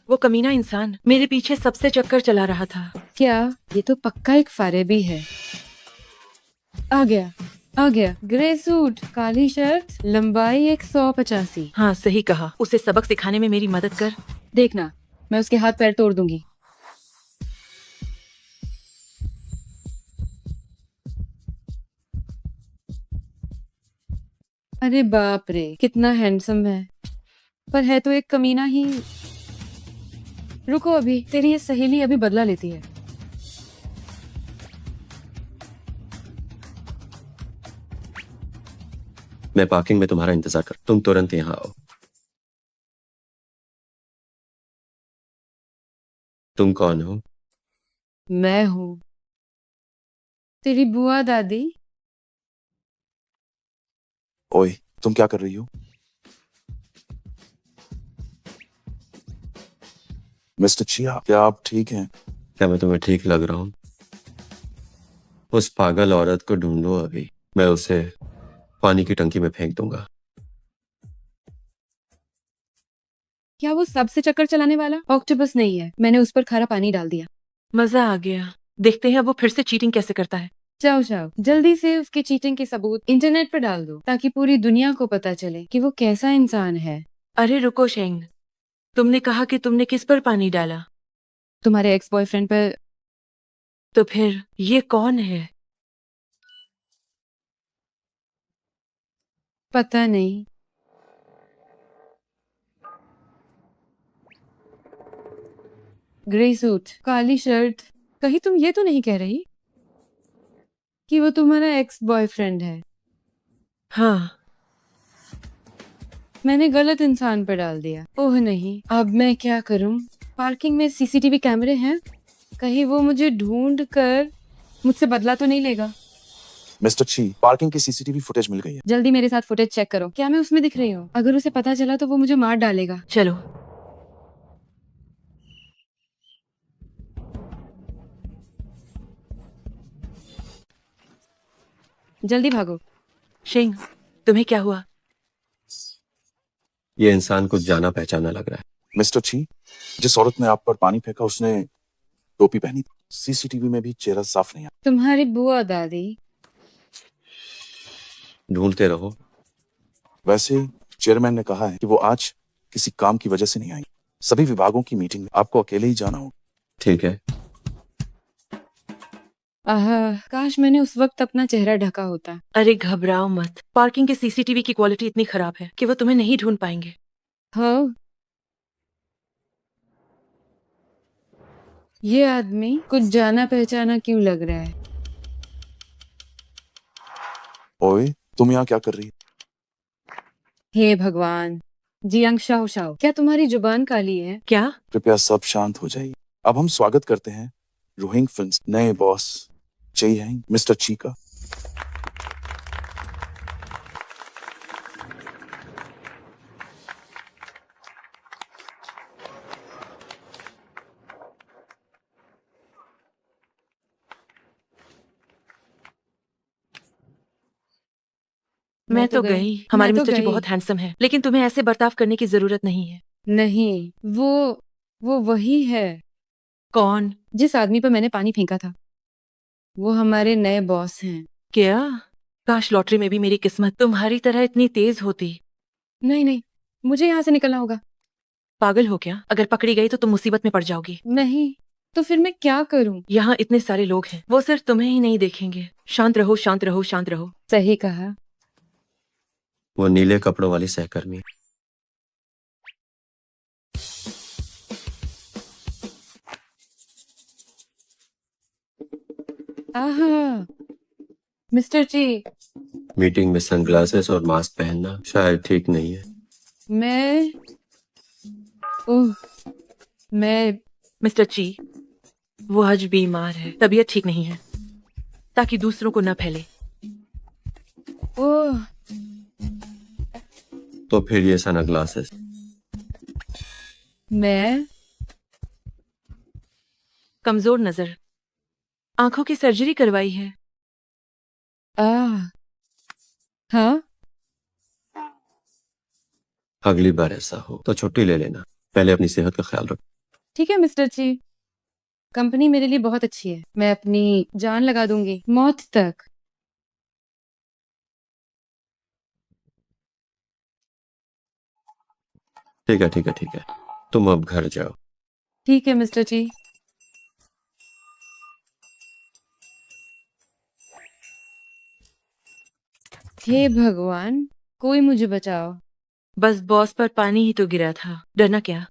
वो कमीना इंसान मेरे पीछे सबसे चक्कर चला रहा था। क्या? ये तो पक्का एक फारेबी है। आ गया, आ गया। ग्रे सूट, काली शर्ट, लंबाई 185। हाँ सही कहा। उसे सबक सिखाने में मेरी मदद कर। देखना, मैं उसके हाथ पैर तोड़ दूंगी। अरे बाप रे, कितना हैंडसम है, पर है तो एक कमीना ही। रुको, अभी तेरी ये सहेली अभी बदला लेती है। मैं पार्किंग में तुम्हारा इंतजार कर, तुम तुरंत यहाँ आओ। तुम कौन हो? मैं हूँ तेरी बुआ दादी। ओए, तुम क्या कर रही हो? मिस्टर चिया, क्या आप ठीक हैं? क्या मैं तुम्हें ठीक लग रहा हूँ? उस पागल औरत को ढूंढो अभी, मैं उसे पानी की टंकी में फेंक दूंगा। क्या वो सबसे चक्कर चलाने वाला ऑक्टोपस नहीं है? मैंने उस पर खारा पानी डाल दिया। मजा आ गया। देखते हैं अब वो फिर से चीटिंग कैसे करता है। जाओ जाओ, जल्दी से उसकी चीटिंग के सबूत इंटरनेट पर डाल दो, ताकि पूरी दुनिया को पता चले कि वो कैसा इंसान है। अरे रुको शेंग, तुमने कहा कि तुमने किस पर पानी डाला? तुम्हारे एक्स बॉयफ्रेंड पर। तो फिर ये कौन है? पता नहीं। ग्रे सूट, काली शर्ट। कहीं तुम ये तो नहीं कह रही कि वो तुम्हारा एक्स बॉयफ्रेंड है? हाँ। मैंने गलत इंसान पर डाल दिया। ओह नहीं, अब मैं क्या करूं? पार्किंग में सीसीटीवी कैमरे हैं, कहीं वो मुझे ढूंढ कर मुझसे बदला तो नहीं लेगा। मिस्टर ची, पार्किंग की सीसीटीवी फुटेज मिल गई है। जल्दी मेरे साथ फुटेज चेक करो। क्या मैं उसमें दिख रही हूँ? अगर उसे पता चला तो वो मुझे मार डालेगा। चलो। जल्दी भागो। शेंग, तुम्हें क्या हुआ? ये इंसान कुछ जाना पहचाना लग रहा है। मिस्टर ची, जिस औरत ने आप पर पानी फेंका उसने टोपी पहनी थी। सीसीटीवी में भी चेहरा साफ नहीं आया। तुम्हारी बुआ दादी। ढूंढते रहो। वैसे चेयरमैन ने कहा है कि वो आज किसी काम की वजह से नहीं आई। सभी विभागों की मीटिंग में आपको अकेले ही जाना होगा। ठीक है। आह, काश मैंने उस वक्त अपना चेहरा ढका होता। अरे घबराओ मत। पार्किंग के सीसीटीवी की क्वालिटी इतनी खराब है कि वो तुम्हें नहीं ढूंढ पाएंगे। हाँ, ये आदमी कुछ जाना पहचाना क्यों लग रहा है? ओए, तुम यहाँ क्या कर रही हो? हे भगवान। जियांग शाओ शाओ, क्या तुम्हारी जुबान काली है? क्या? कृपया सब शांत हो जाइए। अब हम स्वागत करते हैं रोहिंग फिल्म्स नए बॉस चेई हैंग, मिस्टर ची का। मैं तो गई। हमारे मैं तो मिस्टर जी गई। बहुत हैंडसम है, लेकिन तुम्हें ऐसे बर्ताव करने की जरूरत नहीं है। नहीं, वो वही है कौन? जिस आदमी पर मैंने पानी फेंका था। वो हमारे नए बॉस हैं। क्या? काश लॉटरी में भी मेरी किस्मत तुम्हारी तरह इतनी तेज होती। नहीं नहीं, मुझे यहाँ से निकलना होगा। पागल हो क्या? अगर पकड़ी गई तो तुम मुसीबत में पड़ जाओगी। नहीं, तो फिर मैं क्या करूं? यहाँ इतने सारे लोग हैं, वो सिर्फ तुम्हें ही नहीं देखेंगे। शांत रहो, शांत रहो, शांत रहो। सही कहा। वो नीले कपड़ों वाली सहकर्मी। आहा, मिस्टर जी। मीटिंग में सनग्लासेस और मास्क पहनना शायद ठीक नहीं है। मैं ओह, मैं मिस्टर ची, वो आज बीमार है, तबीयत ठीक नहीं है, ताकि दूसरों को न फैले। ओह, तो फिर ये सनग्लासेस। मैं कमजोर नजर, आंखों की सर्जरी करवाई है। आ हाँ, अगली बार ऐसा हो तो छुट्टी ले लेना। पहले अपनी सेहत का ख्याल रखो। ठीक है मिस्टर ची, कंपनी मेरे लिए बहुत अच्छी है, मैं अपनी जान लगा दूंगी, मौत तक। ठीक है ठीक है ठीक है, तुम अब घर जाओ। ठीक है मिस्टर ची। हे भगवान, कोई मुझे बचाओ। बस बॉस पर पानी ही तो गिरा था, डरना क्या।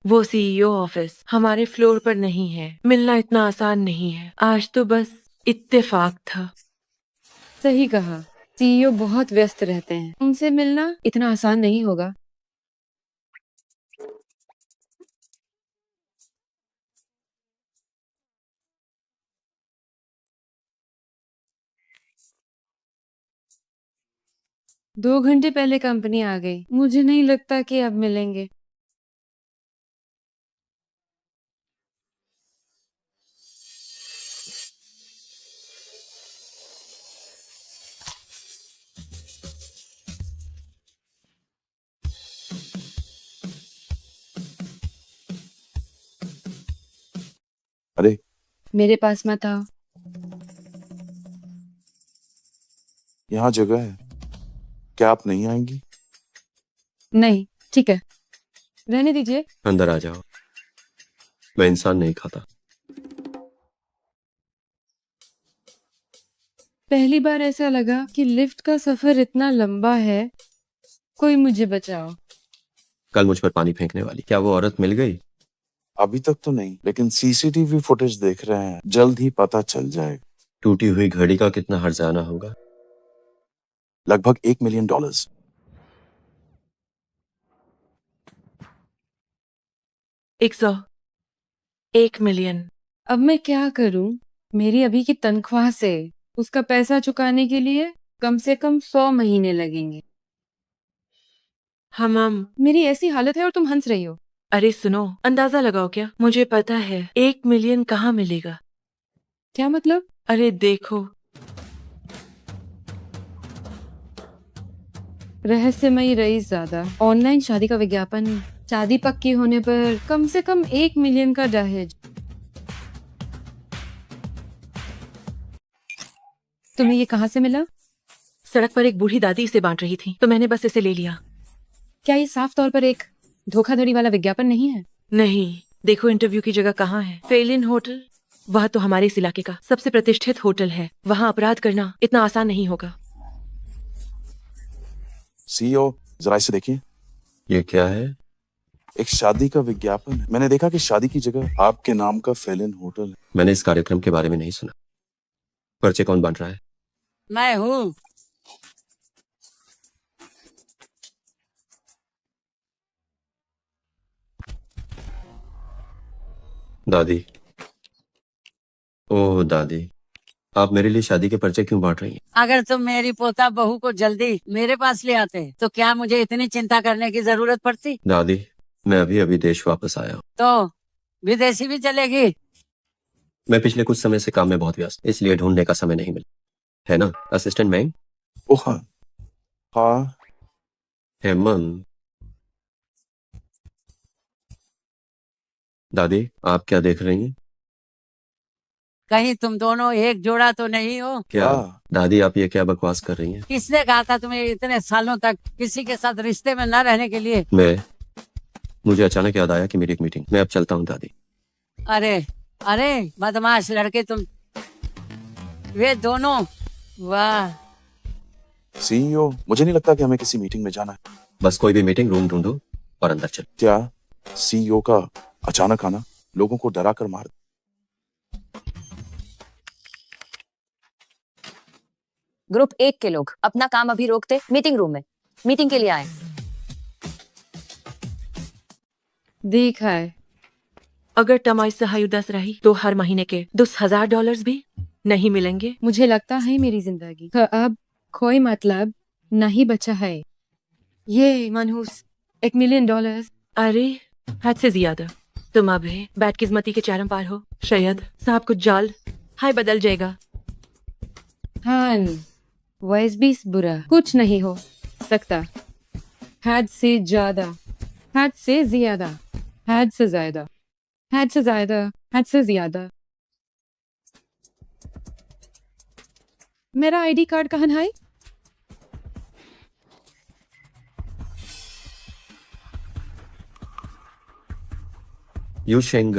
वो सीईओ ऑफिस हमारे फ्लोर पर नहीं है, मिलना इतना आसान नहीं है। आज तो बस इत्तेफाक था। सही कहा, सीईओ बहुत व्यस्त रहते हैं, उनसे मिलना इतना आसान नहीं होगा। दो घंटे पहले कंपनी आ गई, मुझे नहीं लगता कि अब मिलेंगे। अरे मेरे पास मत आओ। यहाँ जगह है, क्या आप नहीं आएंगी? नहीं, ठीक है, रहने दीजिए। अंदर आ जाओ, मैं इंसान नहीं खाता। पहली बार ऐसा लगा कि लिफ्ट का सफर इतना लंबा है। कोई मुझे बचाओ। कल मुझ पर पानी फेंकने वाली, क्या वो औरत मिल गई? अभी तक तो नहीं, लेकिन सीसीटीवी फुटेज देख रहे हैं, जल्द ही पता चल जाएगा। टूटी हुई घड़ी का कितना हर्जाना होगा? लगभग $1 मिलियन। 101 मिलियन। अब मैं क्या करूं? मेरी अभी की तनख्वाह से उसका पैसा चुकाने के लिए कम से कम 100 महीने लगेंगे। हम मेरी ऐसी हालत है और तुम हंस रही हो। अरे सुनो, अंदाजा लगाओ क्या, मुझे पता है 1 मिलियन कहाँ मिलेगा। क्या मतलब? अरे देखो, रहस्यमयी रईस ज़्यादा, ऑनलाइन शादी का विज्ञापन, शादी पक्की होने पर कम से कम 1 मिलियन का दहेज। तुम्हें ये कहाँ से मिला? सड़क पर एक बूढ़ी दादी इसे बांट रही थी, तो मैंने बस इसे ले लिया। क्या ये साफ तौर पर एक धोखाधड़ी वाला विज्ञापन नहीं है? नहीं, देखो इंटरव्यू की जगह कहाँ है। फेलिन होटल, वह तो हमारे इस इलाके का सबसे प्रतिष्ठित होटल है। वहाँ अपराध करना इतना आसान नहीं होगा। सीईओ, जरा इसे देखिए। ये क्या है? एक शादी का विज्ञापन है। मैंने देखा कि शादी की जगह आपके नाम का फेलिन होटल है। मैंने इस कार्यक्रम के बारे में नहीं सुना। पर्चे कौन बांट रहा है? मैं हूँ। दादी, ओह दादी, आप मेरे लिए शादी के पर्चे क्यों बांट रही हैं? अगर तुम मेरी पोता बहू को जल्दी मेरे पास ले आते तो क्या मुझे इतनी चिंता करने की जरूरत पड़ती? दादी, मैं अभी अभी देश वापस आया हूँ। तो विदेशी भी चलेगी? मैं पिछले कुछ समय से काम में बहुत व्यस्त, इसलिए ढूंढने का समय नहीं मिला। है ना असिस्टेंट मैंग? ओह हाँ, हाँ। हेमंत। दादी, आप क्या देख रही हैं? कहीं तुम दोनों एक जोड़ा तो नहीं हो? क्या हाँ। दादी, आप ये क्या बकवास कर रही हैं? किसने कहा था तुम्हें इतने सालों तक किसी के साथ रिश्ते में न रहने के लिए? मुझे अचानक याद आया कि मेरी एक मीटिंग, मैं अब चलता हूँ दादी। अरे अरे बदमाश लड़के तुम, वे दोनों, वाह। सीईओ, मुझे नहीं लगता कि हमें किसी मीटिंग में जाना है। बस कोई भी मीटिंग रूम ढूंढो और अंदर चलो। क्या सीईओ का अचानक आना लोगों को डरा कर मार? ग्रुप 1 के लोग अपना काम अभी रोकते मीटिंग रूम में मीटिंग के लिए आए। देखा है, अगर टमाई सहाय उदास रही तो हर महीने के $10,000 भी नहीं मिलेंगे। मुझे लगता है मेरी जिंदगी का अब कोई मतलब नहीं बचा है। ये मनहूस $1 मिलियन। अरे हद से ज्यादा। तुम अब है बैडकिस्मती के चरम पार हो। शायद साहब कुछ जाल हाय बदल जाएगा। हाँ, वैस भी बुरा कुछ नहीं हो सकता। हद से ज्यादा, हद से ज्यादा, हद से ज्यादा, हद से ज्यादा, हद से ज्यादा। मेरा आईडी कार्ड कहाँ है? यूशेंग,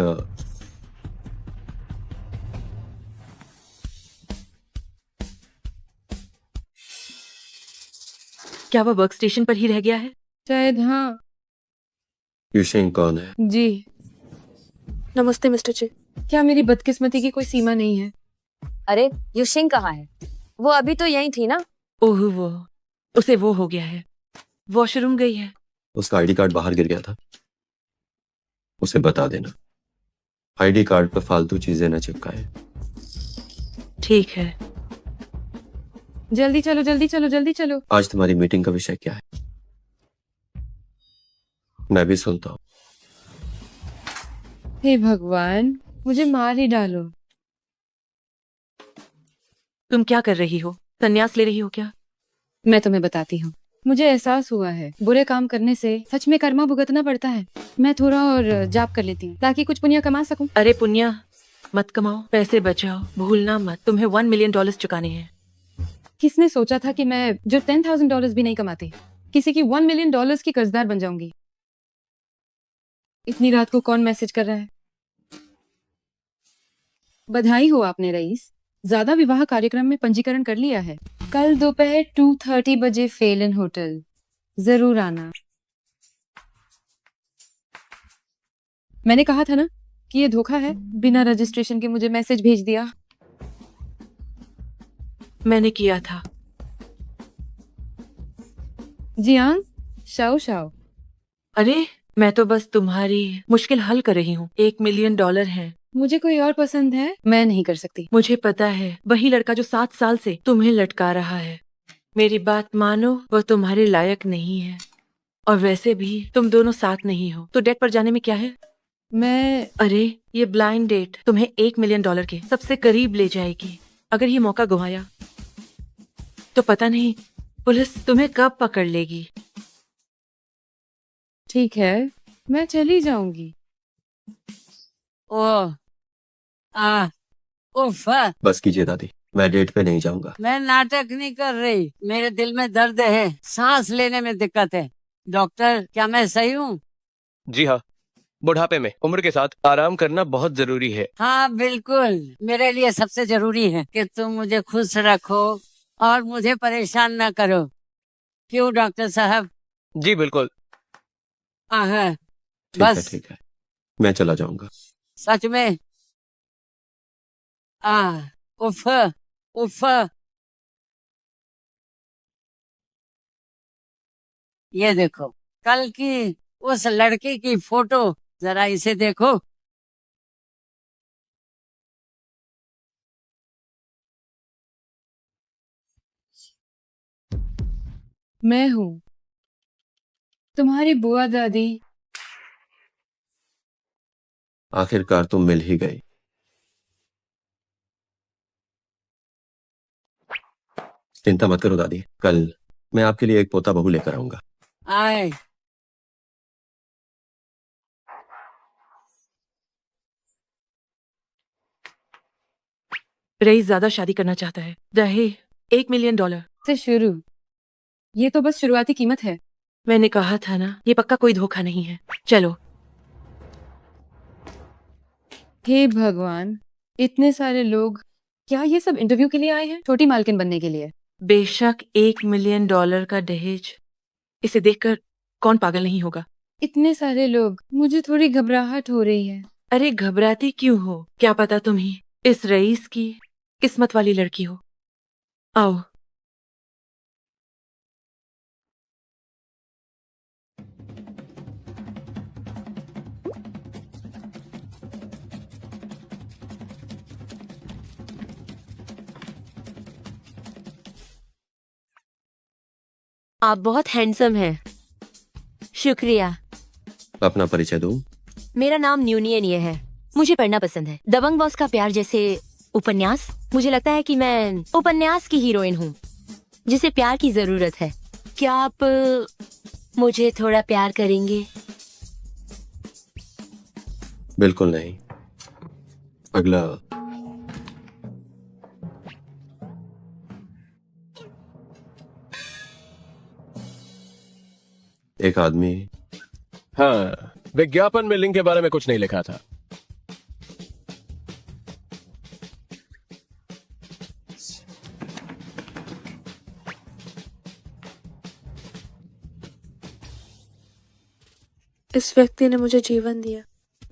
क्या वो वर्क स्टेशन पर ही रह गया है? शायद हाँ। यूशेंग कौन है? जी, नमस्ते मिस्टर चे। क्या मेरी बदकिस्मती की कोई सीमा नहीं है? अरे युशिंग कहाँ है? वो अभी तो यही थी ना। ओह वो, उसे वो हो गया है, वॉशरूम गई है। उसका आईडी कार्ड बाहर गिर गया था, उसे बता देना आईडी कार्ड पर फालतू चीजें न चिपकाए। ठीक है। जल्दी चलो, जल्दी चलो, जल्दी चलो। आज तुम्हारी मीटिंग का विषय क्या है? मैं भी सुनता हूँ। हे भगवान, मुझे मार ही डालो। तुम क्या कर रही हो? संन्यास ले रही हो क्या? मैं तुम्हें बताती हूँ। मुझे एहसास हुआ है बुरे काम करने से सच में कर्मा भुगतना पड़ता है। मैं थोड़ा और जाप कर लेती हूँ ताकि कुछ पुण्य कमा सकूं। अरे पुण्य मत कमाओ, पैसे बचाओ, भूलना मत, तुम्हें $1 मिलियन चुकाने हैं। किसने सोचा था कि मैं जो $10,000 भी नहीं कमाती, किसी की $1 मिलियन की कर्जदार बन जाऊंगी। इतनी रात को कौन मैसेज कर रहा है? बधाई हो आपने रईस, ज्यादा विवाह कार्यक्रम में पंजीकरण कर लिया है। कल दोपहर 2:30 बजे फेलन होटल जरूर आना। मैंने कहा था ना कि ये धोखा है। बिना रजिस्ट्रेशन के मुझे मैसेज भेज दिया। मैंने किया था। Jiang, Shao Shao. अरे मैं तो बस तुम्हारी मुश्किल हल कर रही हूँ। $1 मिलियन है। मुझे कोई और पसंद है, मैं नहीं कर सकती। मुझे पता है, वही लड़का जो 7 साल से तुम्हें लटका रहा है। मेरी बात मानो, वह तुम्हारे लायक नहीं है। और वैसे भी तुम दोनों साथ नहीं हो, तो डेट पर जाने में क्या है? मैं अरे ये ब्लाइंड डेट तुम्हें $1 मिलियन के सबसे करीब ले जाएगी। अगर ये मौका गंवाया तो पता नहीं पुलिस तुम्हें कब पकड़ लेगी। ठीक है, मैं चली जाऊंगी। ओ आ उफ, बस कीजिए दादी, मैं डेट पे नहीं जाऊंगा। मैं नाटक नहीं कर रही, मेरे दिल में दर्द है, सांस लेने में दिक्कत है। डॉक्टर, क्या मैं सही हूँ? जी हाँ, बुढ़ापे में उम्र के साथ आराम करना बहुत जरूरी है। हाँ बिल्कुल, मेरे लिए सबसे जरूरी है कि तुम मुझे खुश रखो और मुझे परेशान न करो। क्यों डॉक्टर साहब? जी बिल्कुल। हाँ ठीक है बस। ठीक है, मैं चला जाऊंगा। सच में? उफ उफ। ये देखो, कल की उस लड़की की फोटो, जरा इसे देखो। मैं हूँ तुम्हारी बुआ दादी। आखिरकार तुम मिल ही गई। चिंता मत करो दादी, कल मैं आपके लिए एक पोता बहू लेकर आऊंगा। आए। रईस ज्यादा शादी करना चाहता है। दहेज $1 मिलियन से शुरू, ये तो बस शुरुआती कीमत है। मैंने कहा था ना, ये पक्का कोई धोखा नहीं है। चलो। हे भगवान, इतने सारे लोग, क्या ये सब इंटरव्यू के लिए आए हैं? छोटी मालकिन बनने के लिए? बेशक $1 मिलियन का दहेज, इसे देखकर कौन पागल नहीं होगा? इतने सारे लोग, मुझे थोड़ी घबराहट हो रही है। अरे घबराती क्यों हो? क्या पता तुम ही इस रईस की किस्मत वाली लड़की हो। आओ। आप बहुत हैंडसम हैं। शुक्रिया। अपना परिचय दूं? मेरा नाम न्यूनियन ये है। मुझे पढ़ना पसंद है। दबंग बॉस का प्यार जैसे उपन्यास। मुझे लगता है कि मैं उपन्यास की हीरोइन हूँ जिसे प्यार की जरूरत है। क्या आप मुझे थोड़ा प्यार करेंगे? बिल्कुल नहीं। अगला। एक आदमी। हाँ, विज्ञापन में लिंग के बारे में कुछ नहीं लिखा था। इस व्यक्ति ने मुझे जीवन दिया,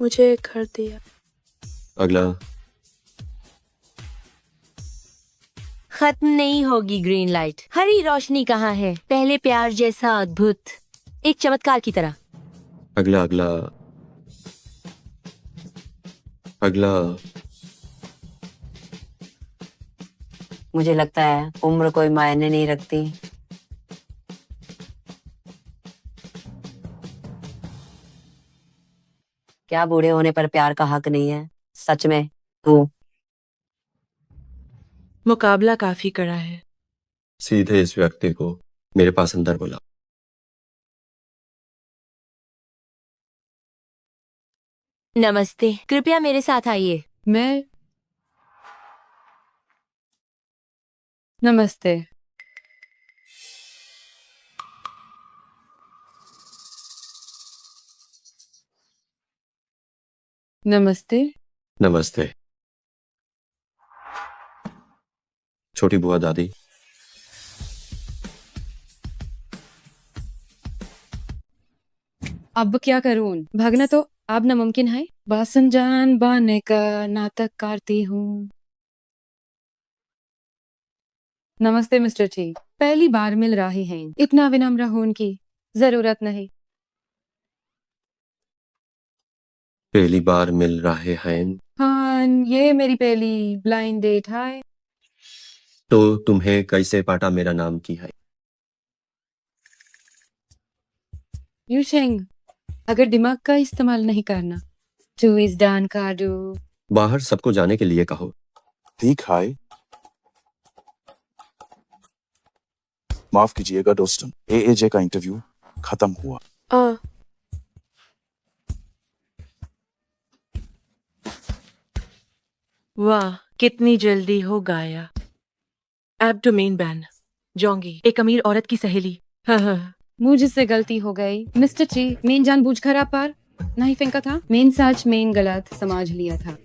मुझे एक घर दिया। अगला। खत्म नहीं होगी ग्रीन लाइट। हरी रोशनी कहाँ है? पहले प्यार जैसा अद्भुत, एक चमत्कार की तरह। अगला अगला अगला। मुझे लगता है उम्र कोई मायने नहीं रखती। क्या बूढ़े होने पर प्यार का हक नहीं है? सच में हूँ। मुकाबला काफी कड़ा है। सीधे इस व्यक्ति को मेरे पास अंदर बुला। नमस्ते, कृपया मेरे साथ आइए। मैं नमस्ते। नमस्ते। नमस्ते। छोटी बुआ दादी। अब क्या करूं? भागना तो अब नामुमकिन है। बासन जान बाने का नाटक करती हूँ। नमस्ते मिस्टर टी, पहली बार मिल रहे हैं, इतना विनम्र होने की जरूरत नहीं। पहली बार मिल रहे हैं हाँ, ये मेरी पहली ब्लाइंड डेट है। तो तुम्हें कैसे पता मेरा नाम की है? यूशेंग, अगर दिमाग का इस्तेमाल नहीं करना तो इस डान का दो। बाहर सबको जाने के लिए कहो। ठीक है। माफ कीजिएगा दोस्तों, एएजे का इंटरव्यू खत्म हुआ। वाह, कितनी जल्दी हो गाया। Abdomen ban. जोंगी, एक अमीर औरत की सहेली। हाँ। मुझसे गलती हो गई मिस्टर टी, मेन जानबूझकर आप पर नहीं फेंका था। मेन सच मेन गलत समझ लिया था।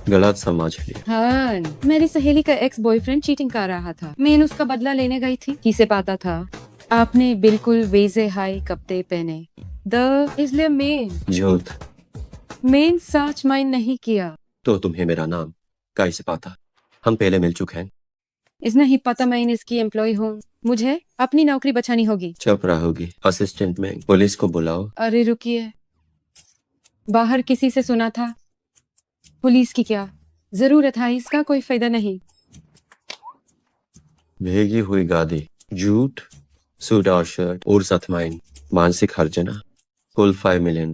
गलत समझ लिया। हाँ, मेरी सहेली का एक्स बॉयफ्रेंड चीटिंग कर रहा था। मैं उसका बदला लेने गई थी। किसे पता था आपने बिल्कुल वैसे हाई कपड़े पहने इसलिए झूठ। मेन सच माइंड नहीं किया। तो तुम्हें मेरा नाम कैसे पता? हम पहले मिल चुके हैं। इसने ही पता मैं इसकी एम्प्लॉय हूँ। मुझे अपनी नौकरी बचानी होगी। चुप रहोगी? असिस्टेंट में पुलिस को बुलाओ। अरे रुकिए, बाहर किसी से सुना था। पुलिस की क्या जरूरत है? इसका कोई फायदा नहीं। भेगी हुई गादी, झूठ, सूट और शर्ट और सतमाइन, मानसिक हर्जना, कुल $5 मिलियन।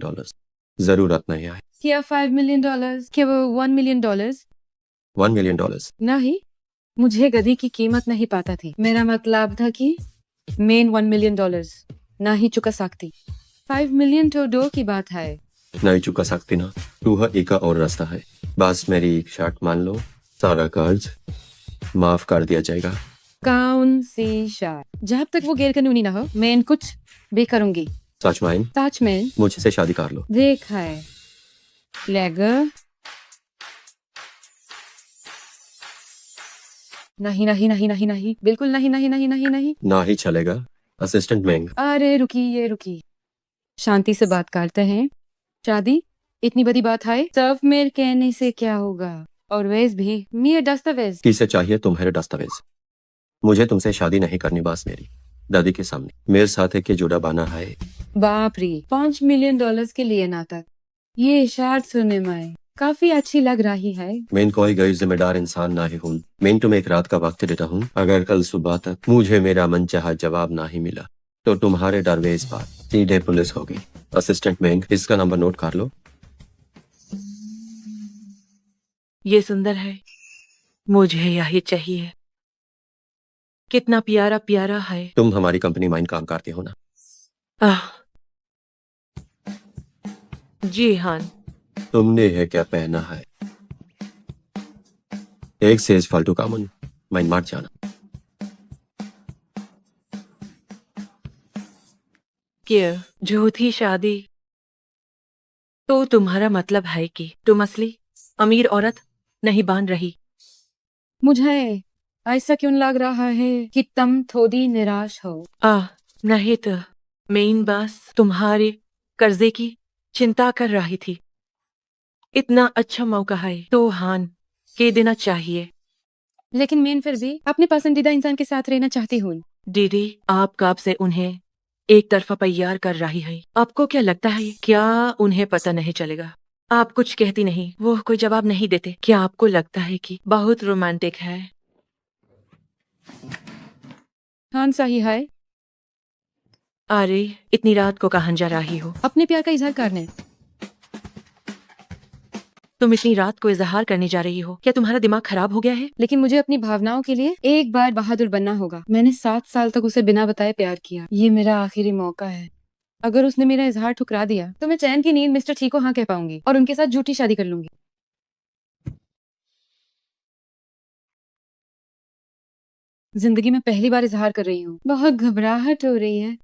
जरूरत नहीं है। क्या $5 मिलियन? क्या वो $1 मिलियन? $1 मिलियन। नहीं, मुझे गधी की कीमत नहीं पता थी। मेरा मतलब था कि मेन $1 मिलियन नहीं चुका सकती। 5 मिलियन तो दो की बात है। नहीं चुका सकती ना, तू एक और रास्ता है। बस मेरी एक शर्ट मान लो, सारा कर्ज माफ कर दिया जाएगा। कौन सी शर्त? जब तक वो गैर कानूनी ना हो मैं कुछ भी करूंगी। सच माइन? सच में? मुझसे शादी कर लो। देख है लेगा। नहीं नहीं नहीं नहीं नहीं, बिल्कुल नहीं नहीं नहीं नहीं नहीं। ना ही चलेगा। असिस्टेंट मैंग। अरे रुकिए, शांति से बात करते हैं। शादी इतनी बड़ी बात है, सब मेरे कहने से क्या होगा? और वैसे भी मेरे दस्तावेज। किसे चाहिए तुम्हारे दस्तावेज? मुझे तुमसे शादी नहीं करनी, बस मेरी दादी के सामने मेरे साथ एक जुड़ा बना है। बाप रे, $5 मिलियन के लिए नाटक। ये शर्त सुनने में काफी अच्छी लग रही है। मैं कोई गैर जिम्मेदार इंसान नहीं हूँ। मैं तुम्हें एक रात का वक्त देता हूँ। अगर कल सुबह तक मुझे मेरा मनचाहा जवाब नहीं मिला तो तुम्हारे दरवेश पर सीधे पुलिस होगी। असिस्टेंट मैंग, इसका नंबर नोट कर लो। ये सुंदर है, मुझे यही चाहिए। कितना प्यारा प्यारा है। तुम हमारी कंपनी माइन काम करते हो ना? जी हाँ, तुमने है क्या पहना है? एक सेज फालतू कामन माइन मार जाना। क्या झूठी शादी? तो तुम्हारा मतलब है कि तुम असली अमीर औरत नहीं बन रही? मुझे ऐसा क्यों लग रहा है कि तुम थोड़ी निराश हो? नहीं तो मेन बस तुम्हारे कर्जे की चिंता कर रही थी। इतना अच्छा मौका है तो हान के देना चाहिए। लेकिन मैं फिर भी अपने पसंदीदा इंसान के साथ रहना चाहती हूँ। दीदी, आप कब से उन्हें एक तरफा प्यार कर रही है? आपको क्या लगता है क्या उन्हें पता नहीं चलेगा? आप कुछ कहती नहीं, वो कोई जवाब नहीं देते। क्या आपको लगता है कि बहुत रोमांटिक है? हाँ सही है। अरे इतनी रात को कहाँ जा रही हो? अपने प्यार का इजहार करने। तुम इतनी रात को इजहार करने जा रही हो? क्या तुम्हारा दिमाग खराब हो गया है? लेकिन मुझे अपनी भावनाओं के लिए एक बार बहादुर बनना होगा। मैंने 7 साल तक उसे बिना बताए प्यार किया। ये मेरा आखिरी मौका है। अगर उसने मेरा इजहार ठुकरा दिया तो मैं चैन की नींद मिस्टर ची को हाँ कह पाऊंगी और उनके साथ झूठी शादी कर लूंगी। जिंदगी में पहली बार इजहार कर रही हूँ। बहुत घबराहट हो रही है।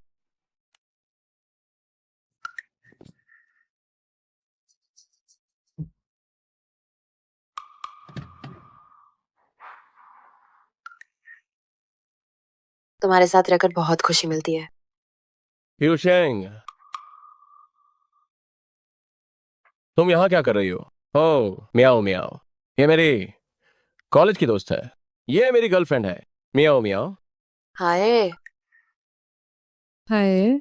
तुम्हारे साथ रहकर बहुत खुशी मिलती है। ह्यूशेंग, तुम यहाँ क्या कर रही हो? ओ मियाओ मियाओ, ये मेरी कॉलेज की दोस्त है। ये मेरी गर्लफ्रेंड है। मियाओ मियाओ। हाय। हाय।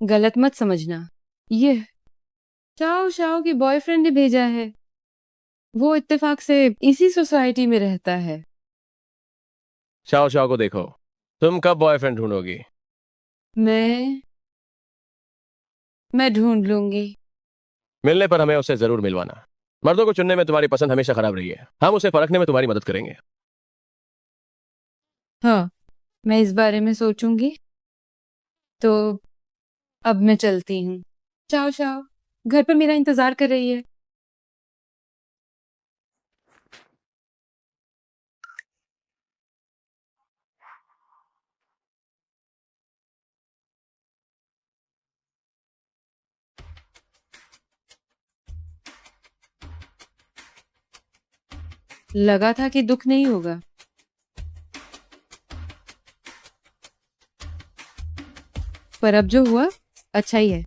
गलत मत समझना, ये शाओ शाओ की बॉयफ्रेंड ने भेजा है। वो इत्तेफाक से इसी सोसाइटी में रहता है। शाओ शाओ को देखो। तुम कब बॉयफ्रेंड ढूंढोगी? मैं ढूंढ लूंगी। मिलने पर हमें उससे जरूर मिलवाना। मर्दों को चुनने में तुम्हारी पसंद हमेशा खराब रही है। हम उसे परखने में तुम्हारी मदद करेंगे। हाँ, मैं इस बारे में सोचूंगी। तो अब मैं चलती हूँ। चाओ चाओ, घर पर मेरा इंतजार कर रही है। लगा था कि दुख नहीं होगा। पर अब जो हुआ अच्छा ही है।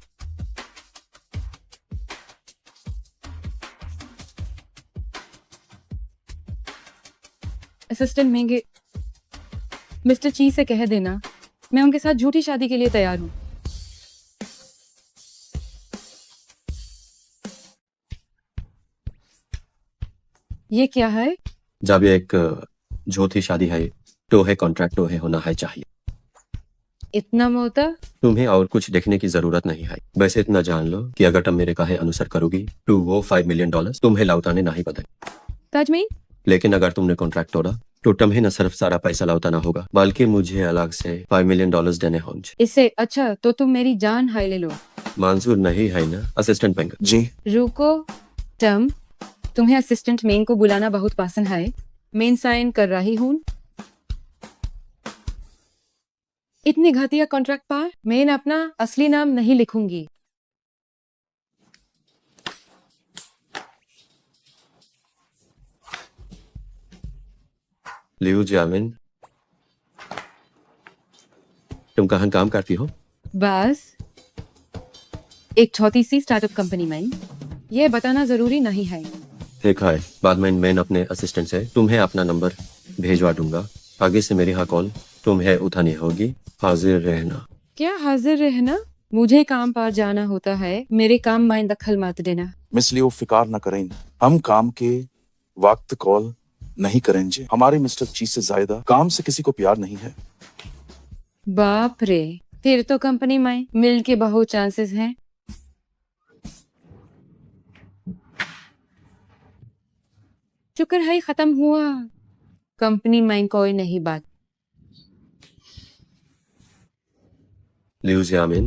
असिस्टेंट महंगे मिस्टर ची से कह देना मैं उनके साथ झूठी शादी के लिए तैयार हूँ। ये क्या है? जब एक झूठी शादी है तो है कॉन्ट्रैक्ट तो है होना है चाहिए। इतना मोटा? तुम्हें और कुछ देखने की जरूरत नहीं है। बस इतना जान लो कि अगर तुम मेरे कहे अनुसार करोगी तो वो $5 मिलियन तुम्हें लौटाने नहीं पड़ेगा। ताजमीन, लेकिन अगर तुमने कॉन्ट्रैक्ट तोड़ा तो तुम्हें न सिर्फ सारा पैसा लौटाना होगा बल्कि मुझे अलग से $5 मिलियन देने होंगे। इससे अच्छा तो तुम मेरी जान हाय ले लो। मंजूर नहीं है ना असिस्टेंट बैंक? जी। रुको टम, तुम्हें असिस्टेंट मेन को बुलाना बहुत पसंद है। मेन साइन कर रही हूँ। इतने घटिया कॉन्ट्रैक्ट पर मैं अपना असली नाम नहीं लिखूंगी। लियू जामिन, तुम कहाँ काम करती हो? बस एक छोटी सी स्टार्टअप कंपनी में। ये बताना जरूरी नहीं है। ठीक है, बाद में मैं अपने असिस्टेंट से तुम्हें अपना नंबर भेजवा दूंगा। आगे से मेरी हाँ कॉल तुम्हें उठानी होगी। हाजिर रहना। क्या हाजिर रहना? मुझे काम पर जाना होता है। मेरे काम में दखल मत देना। मिस लियो फिकार न करें। हम काम के वक्त कॉल नहीं करेंगे। हमारे मिस्टर ची से ज्यादा काम से किसी को प्यार नहीं है। बाप रे, फिर तो कंपनी में मिल के बहुत चांसेस हैं। शुक्र है खत्म हुआ। कंपनी में कोई नहीं बात। लियू जामिन,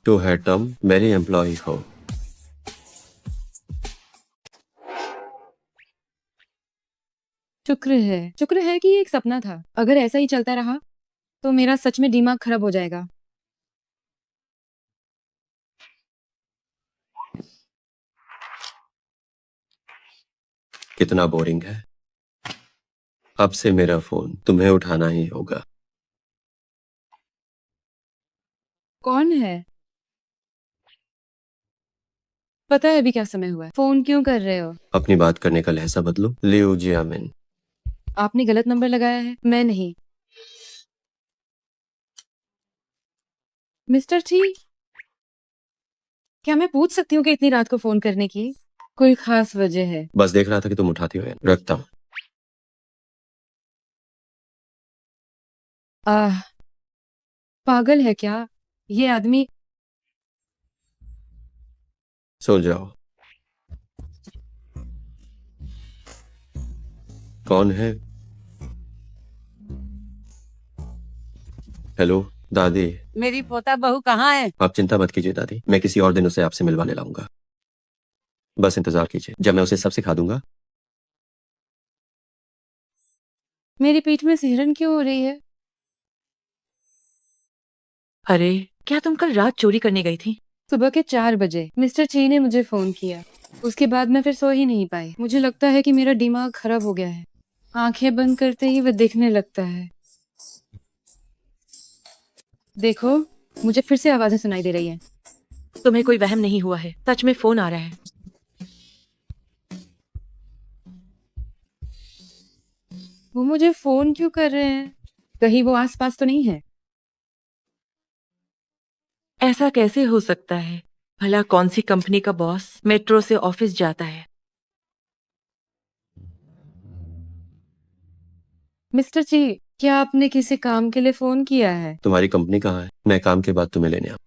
टू है तुम मेरी एम्प्लॉय हो। शुक्र है कि ये एक सपना था। अगर ऐसा ही चलता रहा तो मेरा सच में दिमाग खराब हो जाएगा। कितना बोरिंग है। अब से मेरा फोन तुम्हें उठाना ही होगा। कौन है? पता है अभी क्या समय हुआ है? फोन क्यों कर रहे हो? अपनी बात करने का लहजा बदलो। लियो जियामिन। आपने गलत नंबर लगाया है, मैं नहीं। मिस्टर ची, क्या मैं पूछ सकती हूँ कि इतनी रात को फोन करने की कोई खास वजह है? बस देख रहा था कि तुम उठाती हो या नहीं। रखता हूँ। आह, पागल है क्या ये आदमी? सो जाओ। कौन है? हेलो दादी। मेरी पोता बहू कहाँ है? आप चिंता मत कीजिए दादी, मैं किसी और दिन उसे आपसे मिलवाने लाऊंगा। बस इंतजार कीजिए, जब मैं उसे सब सिखा दूंगा। मेरी पीठ में सिहरन क्यों हो रही है? अरे, क्या तुम कल रात चोरी करने गई थी? सुबह के 4 बजे मिस्टर ची ने मुझे फोन किया। उसके बाद मैं फिर सो ही नहीं पाई। मुझे लगता है कि मेरा दिमाग खराब हो गया है। आंखें बंद करते ही वह दिखने लगता है। देखो, मुझे फिर से आवाजें सुनाई दे रही हैं। तुम्हें कोई वहम नहीं हुआ है? सच में फोन आ रहा है। वो मुझे फोन क्यों कर रहे हैं? कहीं वो आसपास तो नहीं है? ऐसा कैसे हो सकता है? भला कौन सी कंपनी का बॉस मेट्रो से ऑफिस जाता है? मिस्टर ची, क्या आपने किसी काम के लिए फोन किया है? तुम्हारी कंपनी कहाँ है? मैं काम के बाद तुम्हें लेने आऊँ।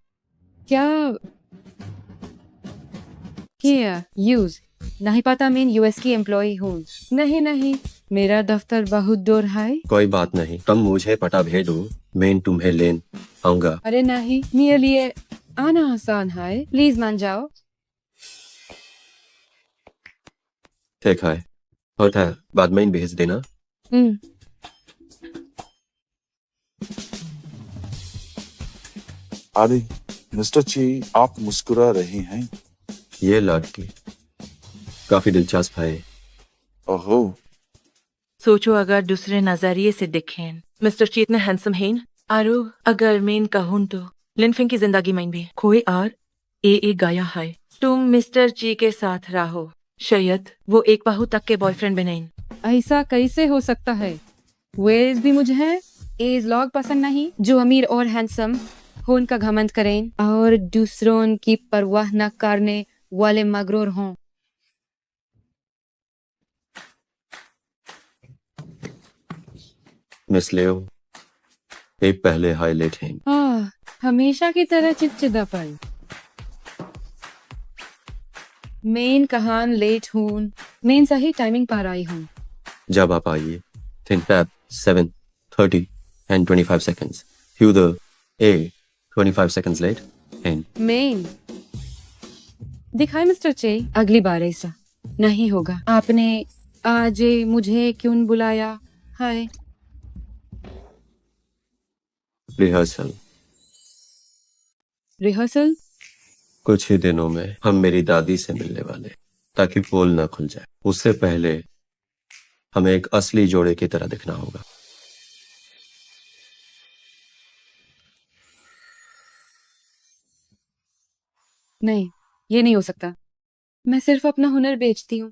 क्या किया? यूज नहीं पता, मैं यूएस की एम्प्लॉई हूँ। नहीं नहीं, मेरा दफ्तर बहुत दूर है। कोई बात नहीं, तुम मुझे पता भेजो, मैं तुम्हें लेन आऊंगा। अरे नहीं, मेरे लिए आना आसान है, प्लीज मान जाओ। ठीक है, होता है, बाद में भेज देना। हम्म, आदि, मिस्टर ची, आप मुस्कुरा रही हैं। ये लड़की काफी दिलचस्प है। ओहो, सोचो अगर दूसरे नजरिए से देखें, मिस्टर ची इतने हैंडसम हैं। आरो अगर मैं कहूँ तो लिनफिंग की जिंदगी में भी कोई और ए गाया है। तुम मिस्टर ची के साथ रहो, शायद वो एक बाहु तक के बॉयफ्रेंड बने। ऐसा कैसे हो सकता है? वेज भी मुझे है एज लॉग पसंद नहीं, जो अमीर और हैंडसम हो उनका घमंड करें और दूसरों की परवाह न करने वाले मगरूर हों। मिस लियो, एक पहले हाईलाइट है। हमेशा की तरह चिड़चिड़ापन। मेन कहान लेट हूँ, मेन सही टाइमिंग पर आई हूँ। जब आप आइए, think tap 7:30 and 25 seconds. Hugh the A 25 seconds late and main दिखाए मिस्टर चे, अगली बार ऐसा नहीं होगा। आपने आज मुझे क्यों बुलाया है? रिहर्सल। रिहर्सल? कुछ ही दिनों में हम मेरी दादी से मिलने वाले, ताकि पोल ना खुल जाए। उससे पहले हमें एक असली जोड़े की तरह दिखना होगा। नहीं, ये नहीं हो सकता। मैं सिर्फ अपना हुनर बेचती हूँ।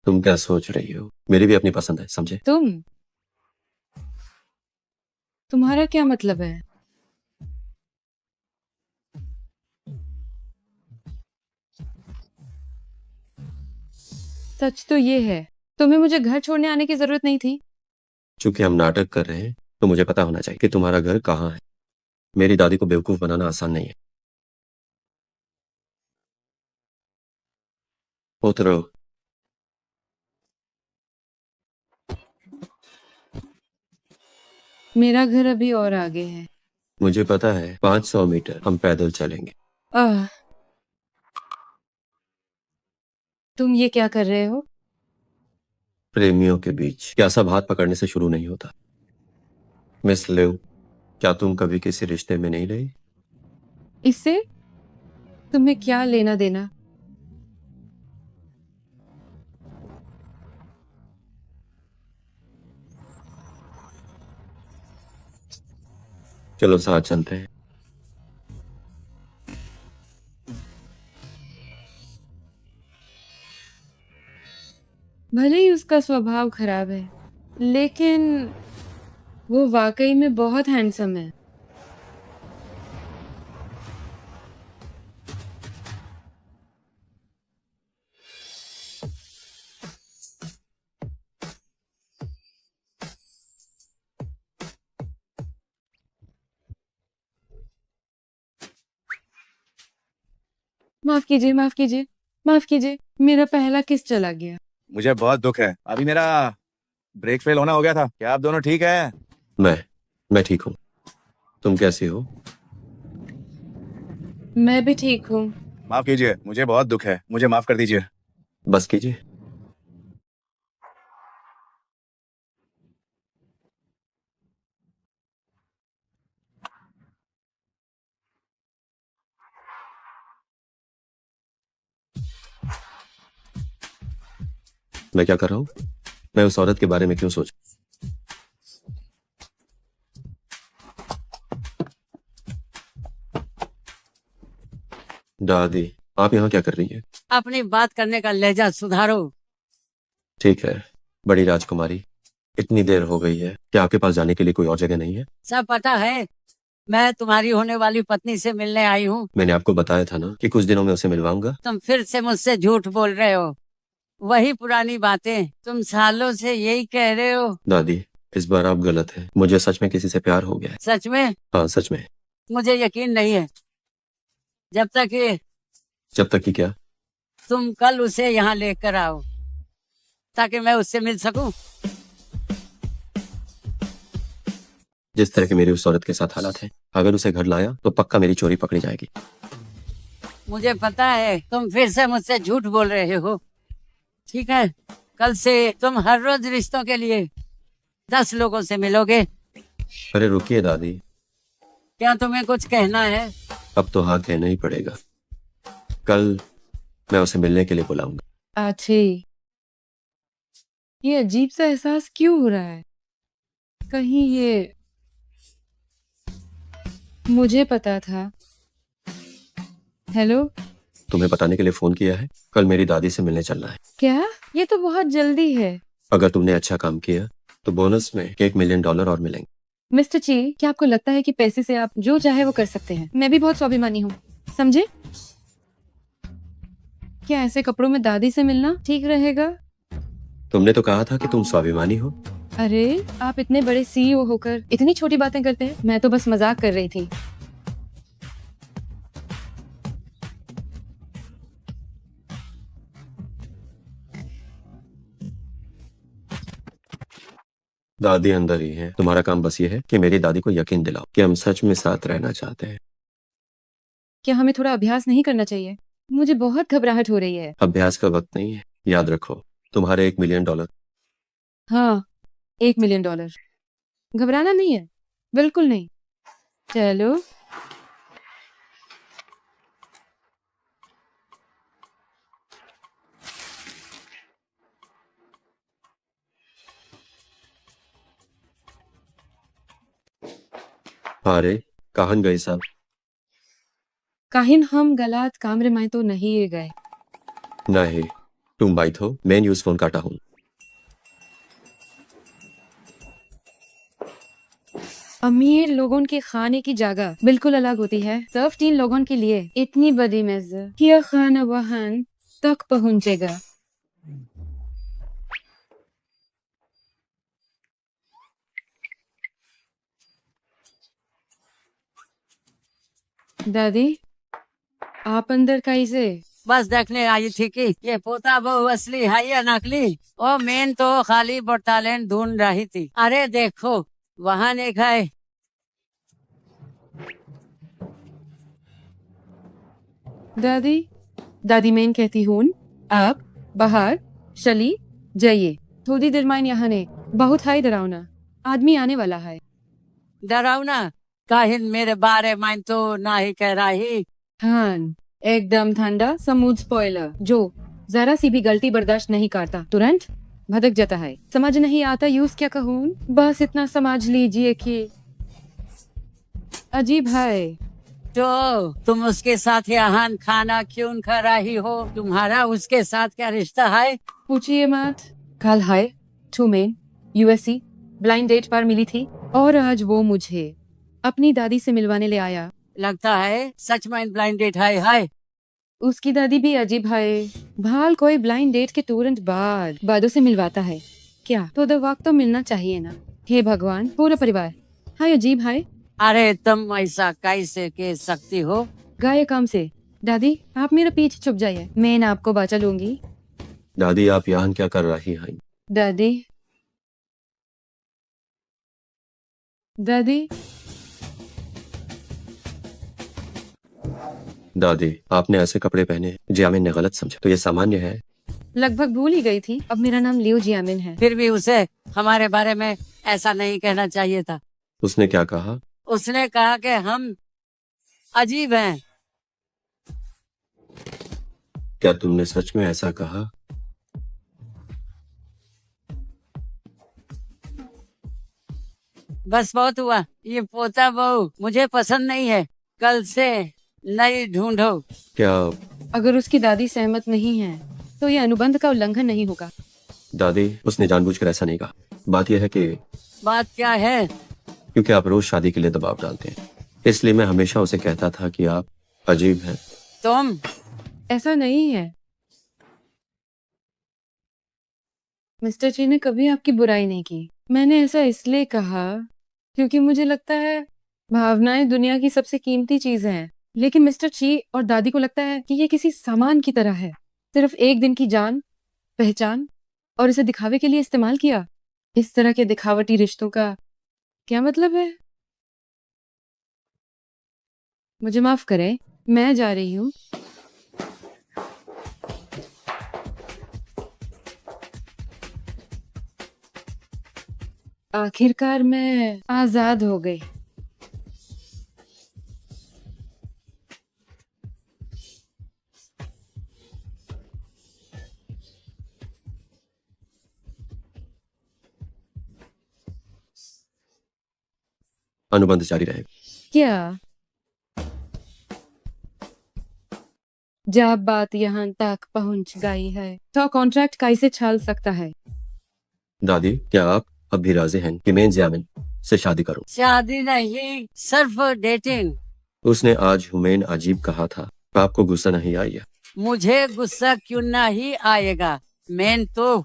तुम क्या सोच रही हो? मेरी भी अपनी पसंद है, समझे? तुम्हारा क्या मतलब है? सच तो ये है, तुम्हें मुझे घर छोड़ने आने की जरूरत नहीं थी। चूंकि हम नाटक कर रहे हैं, तो मुझे पता होना चाहिए कि तुम्हारा घर कहाँ है। मेरी दादी को बेवकूफ बनाना आसान नहीं है। उतरो। मेरा घर अभी और आगे है। मुझे पता है 500 मीटर हम पैदल चलेंगे। आह, तुम ये क्या कर रहे हो? प्रेमियों के बीच क्या सब हाथ पकड़ने से शुरू नहीं होता? मिस लिव, क्या तुम कभी किसी रिश्ते में नहीं रही? इससे तुम्हें क्या लेना देना? चलो साथ चलते हैं। भले ही उसका स्वभाव खराब है, लेकिन वो वाकई में बहुत हैंडसम है। माफ कीजिए, माफ कीजिए, माफ कीजिए, मेरा पहला किस चला गया। मुझे बहुत दुख है, अभी मेरा ब्रेक फेल होना हो गया था। क्या आप दोनों ठीक है? मैं ठीक हूँ। तुम कैसी हो? मैं भी ठीक हूँ। माफ कीजिए, मुझे बहुत दुख है, मुझे माफ कर दीजिए। बस कीजिए। मैं क्या कर रहा हूँ? मैं उस औरत के बारे में क्यों सोच? दादी, आप यहाँ क्या कर रही है? अपनी बात करने का लहजा सुधारो। ठीक है बड़ी राजकुमारी, इतनी देर हो गई है, क्या आपके पास जाने के लिए कोई और जगह नहीं है? सब पता है, मैं तुम्हारी होने वाली पत्नी से मिलने आई हूँ। मैंने आपको बताया था ना कि कुछ दिनों में उसे मिलवाऊंगा। तुम फिर से मुझसे झूठ बोल रहे हो, वही पुरानी बातें, तुम सालों से यही कह रहे हो। दादी, इस बार आप गलत हैं, मुझे सच में किसी से प्यार हो गया है। सच में? हाँ सच में। मुझे यकीन नहीं है, जब तक कि क्या? तुम कल उसे यहाँ लेकर आओ ताकि मैं उससे मिल सकूं। जिस तरह के मेरी उस औरत के साथ हालात हैं, अगर उसे घर लाया तो पक्का मेरी चोरी पकड़ी जाएगी। मुझे पता है तुम फिर से मुझसे झूठ बोल रहे हो। ठीक है, कल से तुम हर रोज रिश्तों के लिए 10 लोगों से मिलोगे। अरे रुकिए दादी। क्या तुम्हें कुछ कहना है? अब तो हाँ कहना ही पड़ेगा। कल मैं उसे मिलने के लिए बुलाऊंगा। आछी, ये अजीब सा एहसास क्यों हो रहा है? कहीं ये मुझे पता था। हेलो, तुम्हें बताने के लिए फोन किया है, कल मेरी दादी से मिलने चलना है। क्या? ये तो बहुत जल्दी है। अगर तुमने अच्छा काम किया तो बोनस में $1 मिलियन और मिलेंगे। मिस्टर ची, क्या आपको लगता है कि पैसे से आप जो चाहे वो कर सकते हैं? मैं भी बहुत स्वाभिमानी हूँ, समझे? क्या ऐसे कपड़ों में दादी से मिलना ठीक रहेगा? तुमने तो कहा था कि तुम स्वाभिमानी हो। अरे, आप इतने बड़े सीईओ होकर इतनी छोटी बातें करते हैं। मैं तो बस मजाक कर रही थी। दादी अंदर ही है, तुम्हारा काम बस ये है कि मेरी दादी को यकीन दिलाओ कि हम सच में साथ रहना चाहते हैं। क्या हमें थोड़ा अभ्यास नहीं करना चाहिए? मुझे बहुत घबराहट हो रही है। अभ्यास का वक्त नहीं है, याद रखो तुम्हारे $1 मिलियन। हाँ, $1 मिलियन। घबराना नहीं है, बिल्कुल नहीं। चलो। अरे कहां गए सब? काहिन हम गलत कामरे में तो नहीं ये गए। नहीं, तुम बाइट हो, मैं न्यूज फोन काटा हूँ। अमीर लोगों के खाने की जगह बिल्कुल अलग होती है। सिर्फ 3 लोगों के लिए इतनी बड़ी मेज, क्या खाना वहां तक पहुंचेगा? दादी, आप अंदर कैसे? बस देखने आई थी कि ये पोता बहू असली है या नकली। ओ मेन तो खाली बटालेंट ढूंढ रही थी। अरे देखो, वहाँ एक है। दादी दादी मैं कहती हूँ आप बाहर चली जाइए थोड़ी देर में यहाँ ने बहुत हाई डरावना आदमी आने वाला है। डरावना काहिन मेरे बारे में तो ना ही कह रही। हाँ एकदम ठंडा समूद स्पॉइलर जो जरा सी भी गलती बर्दाश्त नहीं करता तुरंत भटक जाता है। समझ नहीं आता यूज क्या कहूँ बस इतना समझ लीजिए कि अजीब है। तो तुम उसके साथ यहाँ खाना क्यों खा रही हो? तुम्हारा उसके साथ क्या रिश्ता है? पूछिए मत। कल है 2 मई यूएससी ब्लाइंड डेट पर मिली थी और आज वो मुझे अपनी दादी से मिलवाने ले आया। लगता है सच में ब्लाइंड डेट है। उसकी दादी भी अजीब है। भाल कोई ब्लाइंड डेट के तुरंत बादों से मिलवाता है क्या? तो दो वक्त तो मिलना चाहिए ना। हे भगवान पूरा परिवार हाय अजीब है। अरे तुम ऐसा कैसे कह सकती हो? गाय काम से दादी आप मेरे पीछे छुप जाइए मैं ना आपको बचा लूंगी। दादी आप यहाँ क्या कर रही हैं? दादी दादी दादी आपने ऐसे कपड़े पहने जियामिन ने गलत समझा तो ये सामान्य है। लगभग भूल ही गई थी। अब मेरा नाम लियो जियामिन है। फिर भी उसे हमारे बारे में ऐसा नहीं कहना चाहिए था। उसने क्या कहा? उसने कहा कि हम अजीब हैं। क्या तुमने सच में ऐसा कहा? बस बहुत हुआ। ये पोता बहू मुझे पसंद नहीं है। कल से नई ढूंढो। क्या अगर उसकी दादी सहमत नहीं है तो ये अनुबंध का उल्लंघन नहीं होगा। दादी उसने जानबूझकर ऐसा नहीं कहा। बात यह है कि बात क्या है? क्योंकि आप रोज शादी के लिए दबाव डालते हैं इसलिए मैं हमेशा उसे कहता था कि आप अजीब हैं। तुम ऐसा नहीं है। मिस्टर ची ने कभी आपकी बुराई नहीं की। मैंने ऐसा इसलिए कहा क्योंकि मुझे लगता है भावनाएं दुनिया की सबसे कीमती चीज हैं। लेकिन मिस्टर ची और दादी को लगता है कि ये किसी सामान की तरह है सिर्फ एक दिन की जान पहचान और इसे दिखावे के लिए इस्तेमाल किया। इस तरह के दिखावटी रिश्तों का क्या मतलब है? मुझे माफ करें मैं जा रही हूँ। आखिरकार मैं आजाद हो गई। अनुबंध जारी रहेगा। क्या जब बात यहाँ तक पहुंच गई है तो कॉन्ट्रैक्ट कैसे छल सकता है? दादी क्या आप अब भी राजी हैं कि मैं जियामिन से शादी करूं? शादी नहीं सिर्फ डेटिंग। उसने आज हुमैन अजीब कहा था। आपको गुस्सा नहीं आया? मुझे गुस्सा क्यों नहीं आएगा? मैं तो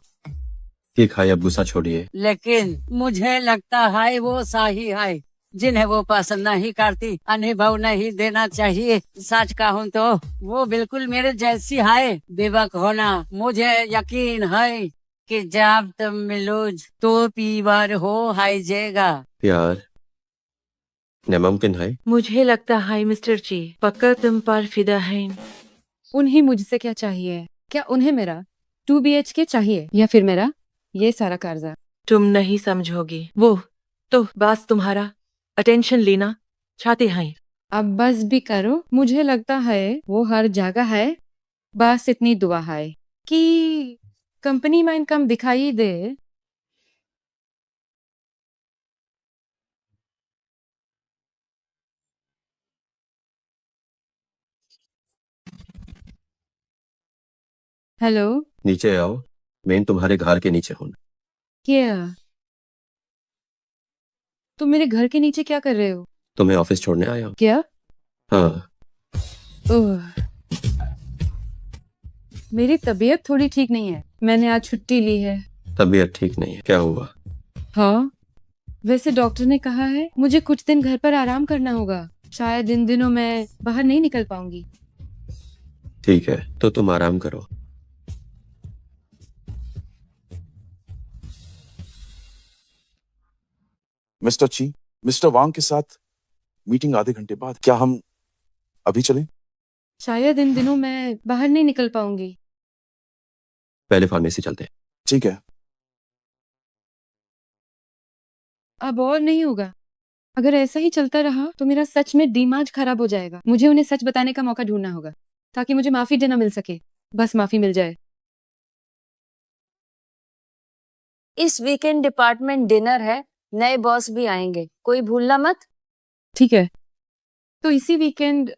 ठीक है अब गुस्सा छोड़िए। लेकिन मुझे लगता है वो सही है। जिन्हें वो पसंद नहीं करती अनुभव नहीं देना चाहिए। सच कहूँ तो वो बिल्कुल मेरे जैसी है। बेवक होना। मुझे यकीन है कि जब तुम मिलो तो पीवर हो जाएगा। प्यार नामुमकिन है। मुझे लगता है मिस्टर ची पक्का तुम पर फिदा है। उन्हें मुझसे क्या चाहिए? क्या उन्हें मेरा 2 BHK चाहिए या फिर मेरा ये सारा कर्जा? तुम नहीं समझोगी। वो तो बस तुम्हारा अटेंशन लेना चाहते हैं। अब बस भी करो। मुझे लगता है वो हर जगह है। बस इतनी दुआ है कि कंपनी में इनकम दिखाई दे। हेलो नीचे आओ। मैं तुम्हारे घर के नीचे हूँ। क्या तुम मेरे घर के नीचे क्या कर रहे हो? तुम्हें ऑफिस छोड़ने आया हूँ। क्या? हाँ ओह मेरी तबीयत थोड़ी ठीक नहीं है। मैंने आज छुट्टी ली है। तबीयत ठीक नहीं है? क्या हुआ? हाँ वैसे डॉक्टर ने कहा है मुझे कुछ दिन घर पर आराम करना होगा। शायद इन दिनों मैं बाहर नहीं निकल पाऊंगी। ठीक है तो तुम आराम करो। मिस्टर ची, मिस्टर वांग के साथ मीटिंग आधे घंटे बाद। क्या हम अभी चलें? शायद इन दिनों मैं बाहर नहीं निकल पाऊंगी। पहले फार्मेसी चलते हैं। ठीक है। अब और नहीं होगा। अगर ऐसा ही चलता रहा तो मेरा सच में दिमाग खराब हो जाएगा। मुझे उन्हें सच बताने का मौका ढूंढना होगा ताकि मुझे माफी देना मिल सके। बस माफी मिल जाए। इस वीकेंड डिपार्टमेंट डिनर है, नए बॉस भी आएंगे, कोई भूलना मत। ठीक है, तो इसी वीकेंड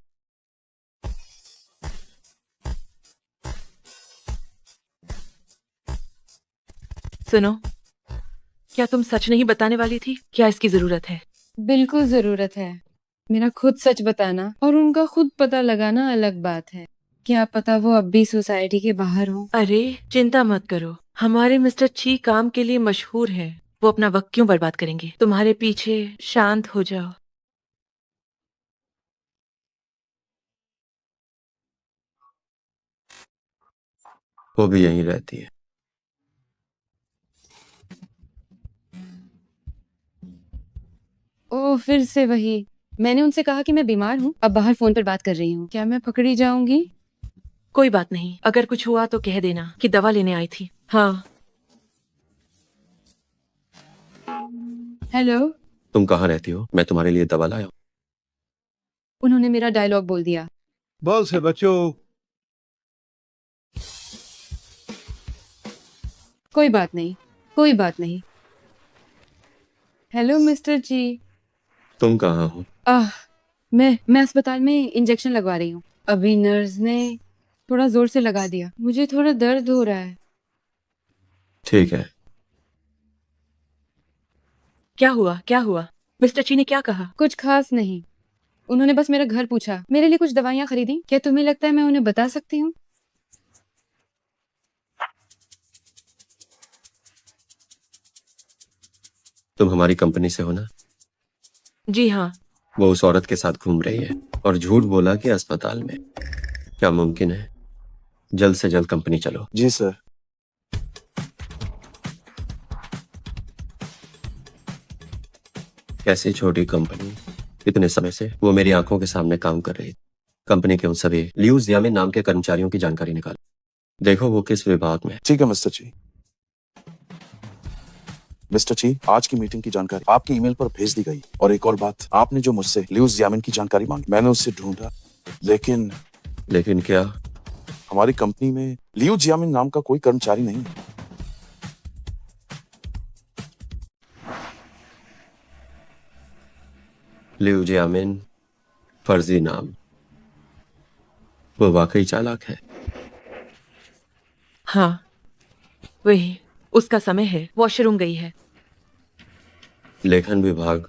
सुनो, क्या तुम सच नहीं बताने वाली थी? क्या इसकी जरूरत है? बिल्कुल जरूरत है। मेरा खुद सच बताना और उनका खुद पता लगाना अलग बात है। क्या पता वो अब भी सोसाइटी के बाहर हो। अरे चिंता मत करो, हमारे मिस्टर ची काम के लिए मशहूर हैं। वो अपना वक्त क्यों बर्बाद करेंगे तुम्हारे पीछे? शांत हो जाओ। वो भी यहीं रहती है। ओह, फिर से वही। मैंने उनसे कहा कि मैं बीमार हूँ, अब बाहर फोन पर बात कर रही हूँ। क्या मैं पकड़ी जाऊंगी? कोई बात नहीं, अगर कुछ हुआ तो कह देना कि दवा लेने आई थी। हाँ। हेलो। तुम कहाँ रहती हो? मैं तुम्हारे लिए दवा लाया हूँ। उन्होंने मेरा डायलॉग बोल दिया। बॉल से बचो। कोई बात नहीं, कोई बात नहीं। हेलो मिस्टर जी। तुम कहाँ हो? मैं अस्पताल में इंजेक्शन लगवा रही हूँ। अभी नर्स ने थोड़ा जोर से लगा दिया, मुझे थोड़ा दर्द हो रहा है। ठीक है। क्या हुआ? क्या हुआ? मिस्टर ची ने क्या कहा? कुछ खास नहीं, उन्होंने बस मेरा घर पूछा, मेरे लिए कुछ दवाइयाँ खरीदी। क्या तुम्हें लगता है मैं उन्हें बता सकती हूँ? तुम हमारी कंपनी से हो ना? जी हाँ। वो उस औरत के साथ घूम रही है और झूठ बोला कि अस्पताल में। क्या मुमकिन है? जल्द से जल्द कंपनी चलो। जी सर। कैसी छोटी कंपनी, इतने समय से वो मेरी आंखों के सामने काम कर रही। कंपनी के उन सभी लियू जियामिन नाम के कर्मचारियों की जानकारी निकाल। देखो वो किस विभाग में। ठीक है मिस्टर ची। मिस्टर ची, आज की मीटिंग की जानकारी आपके ईमेल पर भेज दी गई। और एक और बात, आपने जो मुझसे लियू जियामिन की जानकारी मांगी, मैंने उससे ढूंढा, लेकिन क्या? हमारी कंपनी में लियू जियामिन नाम का कोई कर्मचारी नहीं है। लियू जियामिन फर्जी नाम। वो वाकई चालाक है। हाँ वही, उसका समय है, वॉशरूम गई है। लेखन विभाग।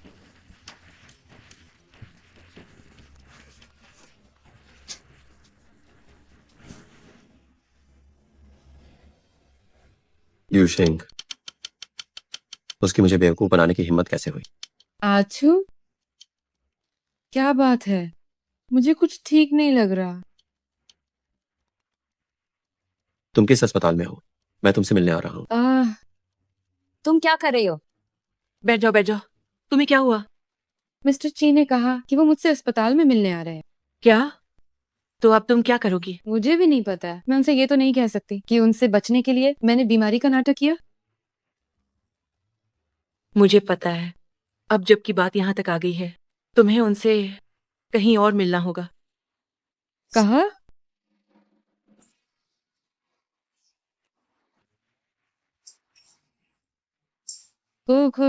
यूशिंग, उसकी मुझे बेवकूफ बनाने की हिम्मत कैसे हुई? आछू, क्या बात है? मुझे कुछ ठीक नहीं लग रहा। तुम किस अस्पताल में हो? मैं तुमसे मिलने आ रहा हूँ। तुम क्या कर रही हो? बैठ जाओ बैठ जाओ। तुम्हें क्या हुआ? मिस्टर ची ने कहा कि वो मुझसे अस्पताल में मिलने आ रहे हैं। क्या? तो अब तुम क्या करोगी? मुझे भी नहीं पता। मैं उनसे ये तो नहीं कह सकती कि उनसे बचने के लिए मैंने बीमारी का नाटक किया। मुझे पता है, अब जबकि बात यहाँ तक आ गई है, तुम्हें उनसे कहीं और मिलना होगा। कहा? खू खू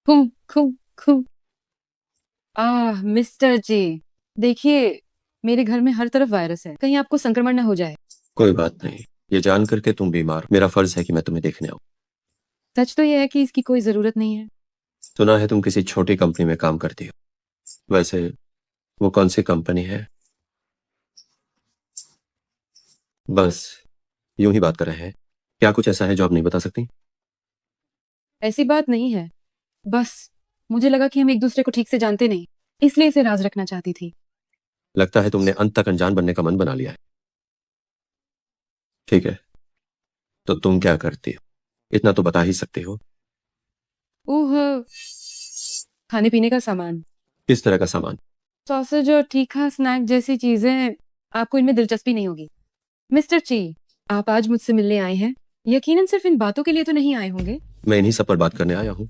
खू खू खू। मिस्टर जी, देखिए मेरे घर में हर तरफ वायरस है, कहीं आपको संक्रमण न हो जाए। कोई बात नहीं, ये जान करके तुम बीमार, मेरा फर्ज है कि मैं तुम्हें देखने आऊं। सच तो यह है कि इसकी कोई जरूरत नहीं है। सुना है तुम किसी छोटी कंपनी में काम करती हो। वैसे वो कौन सी कंपनी है? बस यूं ही बात कर रहे हैं। क्या कुछ ऐसा है जो आप नहीं बता सकती? ऐसी बात नहीं है, बस मुझे लगा कि हम एक दूसरे को ठीक से जानते नहीं, इसलिए इसे राज रखना चाहती थी। लगता है तुमने अंत तक अनजान बनने का मन बना लिया है। ठीक है, तो तुम क्या करती हो? इतना तो बता ही सकती हो। ओह, खाने पीने का सामान। किस तरह का सामान? सॉसेज और तीखा स्नैक जैसी चीजें, आपको इनमें दिलचस्पी नहीं होगी। मिस्टर ची, आप आज मुझसे मिलने आए हैं, यकीनन सिर्फ इन बातों के लिए तो नहीं आए होंगे। मैं इन्हीं सब पर बात करने आया हूँ।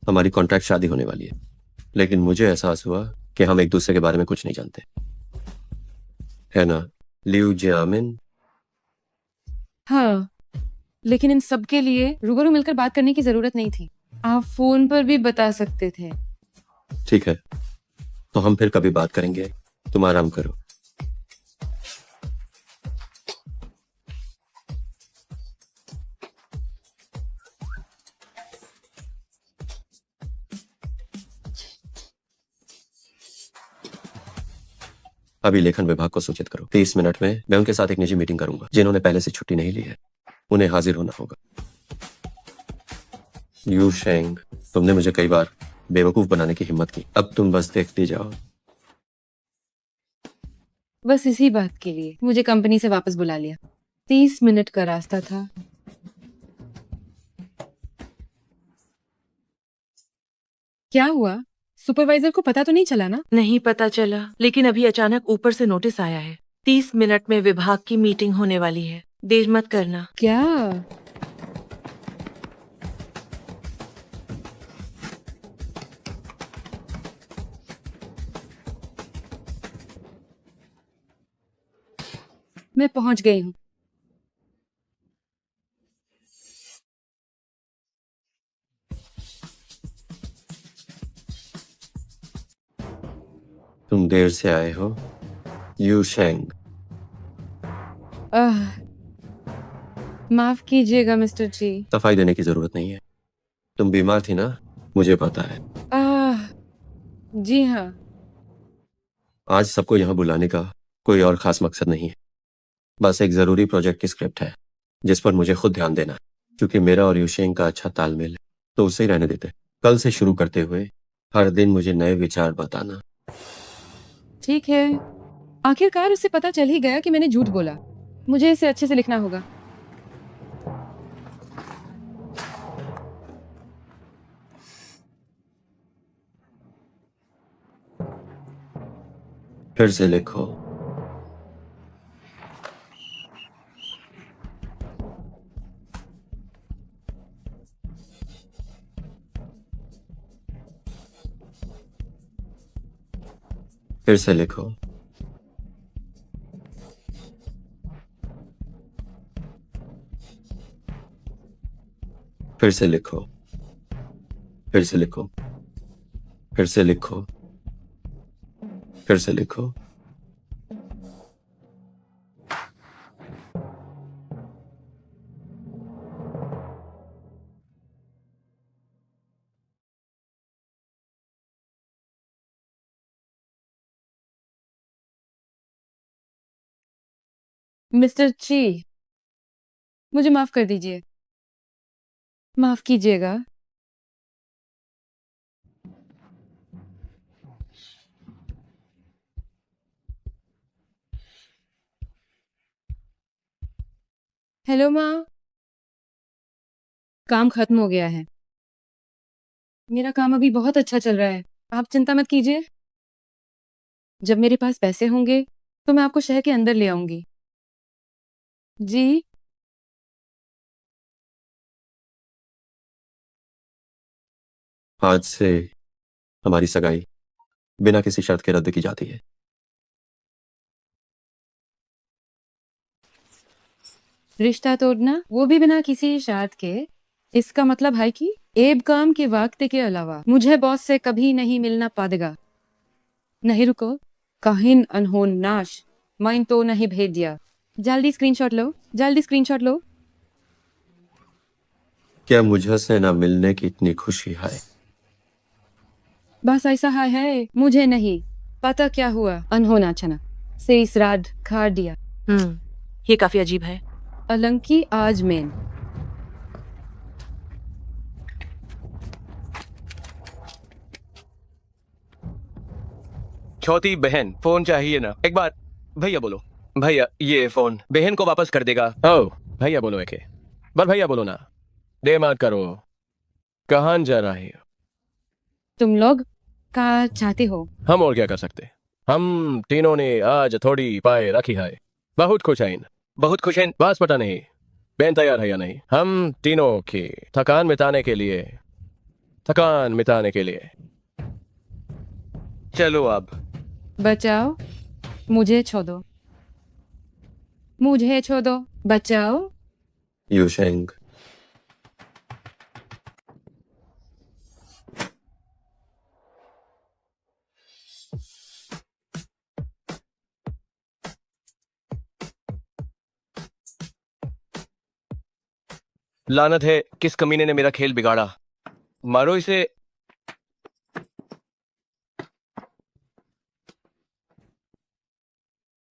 हमारी कॉन्ट्रैक्ट शादी होने वाली है, लेकिन मुझे एहसास हुआ कि हम एक दूसरे के बारे में कुछ नहीं जानते, है ना लियू जियामिन? हाँ, लेकिन इन सब के लिए रूबरू मिलकर बात करने की जरूरत नहीं थी। आप फोन पर भी बता सकते थे। ठीक है, तो हम फिर कभी बात करेंगे। तुम आराम करो। अभी लेखन विभाग को सूचित करो। 30 मिनट में मैं उनके साथ एक निजी मीटिंग करूंगा। जिन्होंने पहले से छुट्टी नहीं ली है, उन्हें हाजिर होना होगा। यू शेंग, तुमने मुझे कई बार बेवकूफ बनाने की हिम्मत की, अब तुम बस देखती जाओ। बस इसी बात के लिए मुझे कंपनी से वापस बुला लिया। 30 मिनट का रास्ता था। क्या हुआ? सुपरवाइजर को पता तो नहीं चला ना? नहीं पता चला, लेकिन अभी अचानक ऊपर से नोटिस आया है 30 मिनट में विभाग की मीटिंग होने वाली है, देर मत करना। क्या? मैं पहुंच गई हूँ। तुम देर से आए हो यू शेंग। माफ कीजिएगा मिस्टर जी। सफाई देने की जरूरत नहीं है। तुम बीमार थी ना, मुझे पता है। जी हाँ। आज सबको यहाँ बुलाने का कोई और खास मकसद नहीं है। बस एक जरूरी प्रोजेक्ट की स्क्रिप्ट है जिस पर मुझे खुद ध्यान देना है। क्योंकि मेरा और यूशेंग का अच्छा तालमेल है, तो उसे ही रहने देते। कल से शुरू करते हुए हर दिन मुझे नए विचार बताना। ठीक है। आखिरकार उसे पता चल ही गया कि मैंने झूठ बोला। मुझे इसे अच्छे से लिखना होगा। फिर से लिखो। फिर से लिखो। फिर से लिखो। फिर से लिखो। फिर से लिखो। फिर से लिखो। मिस्टर ची, मुझे माफ कर दीजिए। माफ कीजिएगा। हेलो माँ। काम खत्म हो गया है। मेरा काम अभी बहुत अच्छा चल रहा है, आप चिंता मत कीजिए। जब मेरे पास पैसे होंगे तो मैं आपको शहर के अंदर ले आऊंगी। जी। आज से हमारी सगाई बिना किसी शर्त के रद्द की जाती है। रिश्ता तोड़ना, वो भी बिना किसी शर्त के। इसका मतलब है कि एब काम के वक्त के अलावा मुझे बॉस से कभी नहीं मिलना पड़ेगा। नहीं रुको, काहिन अनहोन नाश, माइन तो नहीं भेज दिया। जल्दी स्क्रीनशॉट लो, जल्दी स्क्रीनशॉट लो। क्या मुझसे ना मिलने की इतनी खुशी है? बस ऐसा है, मुझे नहीं पता क्या हुआ। अनहोना अचानक से इस रात खार दिया। ये काफी अजीब है। अलंकी आज मेन। छोटी बहन, फोन चाहिए ना? एक बार भैया बोलो। भैया ये फोन बहन को वापस कर देगा। ओ भैया बोलो एके बार, भैया बोलो ना। दे मत करो। कहाँ जा रहे हो? तुम लोग का चाहते हो? हम और क्या कर सकते? हम तीनों ने आज थोड़ी पाए रखी है। बहुत खुश हैं। बहुत खुश हैं। बस पता नहीं बेन तैयार है या नहीं। हम तीनों की थकान मिटाने के लिए चलो अब। बचाओ, मुझे छोड़ो, मुझे छोड़ो, बचाओ। यूशेंग, लानत है, किस कमीने ने मेरा खेल बिगाड़ा। मारो इसे।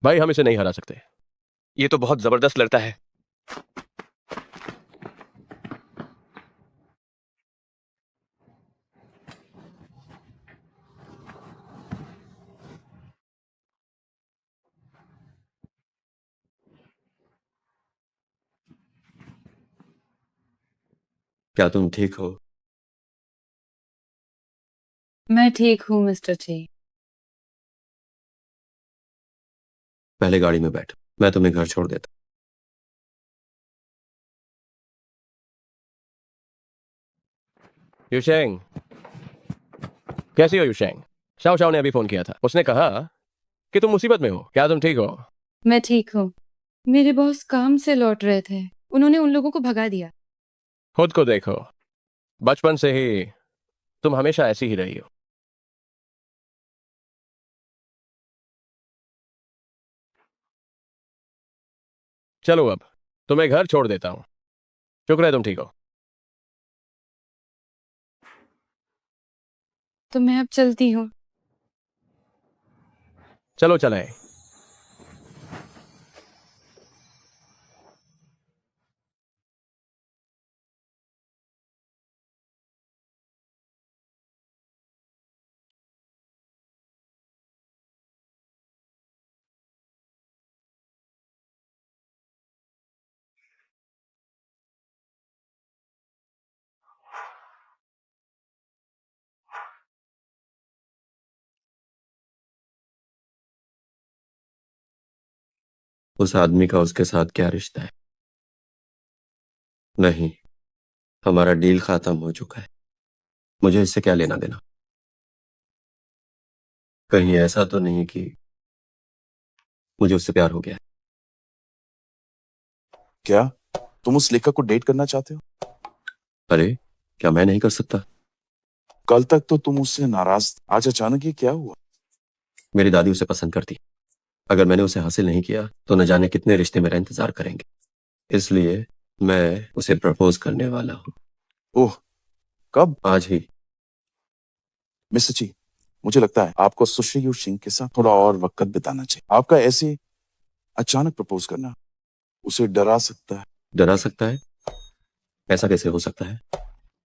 भाई हम इसे नहीं हरा सकते। ये तो बहुत जबरदस्त लड़ता है। क्या तुम ठीक हो? मैं ठीक हूँ मिस्टर ची। पहले गाड़ी में बैठ, मैं तुम्हें घर छोड़ देता। यूशेंग, कैसी हो यूशेंग? शाओ शाओ ने अभी फोन किया था। उसने कहा कि तुम मुसीबत में हो। क्या तुम ठीक हो? मैं ठीक हूँ। मेरे बॉस काम से लौट रहे थे, उन्होंने उन लोगों को भगा दिया। खुद को देखो, बचपन से ही तुम हमेशा ऐसी ही रही हो। चलो अब तुम्हें घर छोड़ देता हूं। शुक्र है तुम ठीक हो। तो मैं अब चलती हूँ। चलो चलें। उस आदमी का उसके साथ क्या रिश्ता है? नहीं, हमारा डील खत्म हो चुका है। मुझे इससे क्या लेना देना? कहीं ऐसा तो नहीं कि मुझे उससे प्यार हो गया है? क्या तुम उस लेखक को डेट करना चाहते हो? अरे, क्या मैं नहीं कर सकता? कल तक तो तुम उससे नाराज थे। आज अचानक ये क्या हुआ? मेरी दादी उसे पसंद करती। अगर मैंने उसे हासिल नहीं किया तो न जाने कितने रिश्ते मेरा इंतजार करेंगे। इसलिए मैं उसे प्रपोज करने वाला हूँ। ओह, कब? आज ही। मिस्टर ची, मुझे लगता है आपको सुश्री यू सिंह के साथ थोड़ा और वक्त बिताना चाहिए। आपका ऐसे अचानक प्रपोज करना उसे डरा सकता है। डरा सकता है? ऐसा कैसे हो सकता है?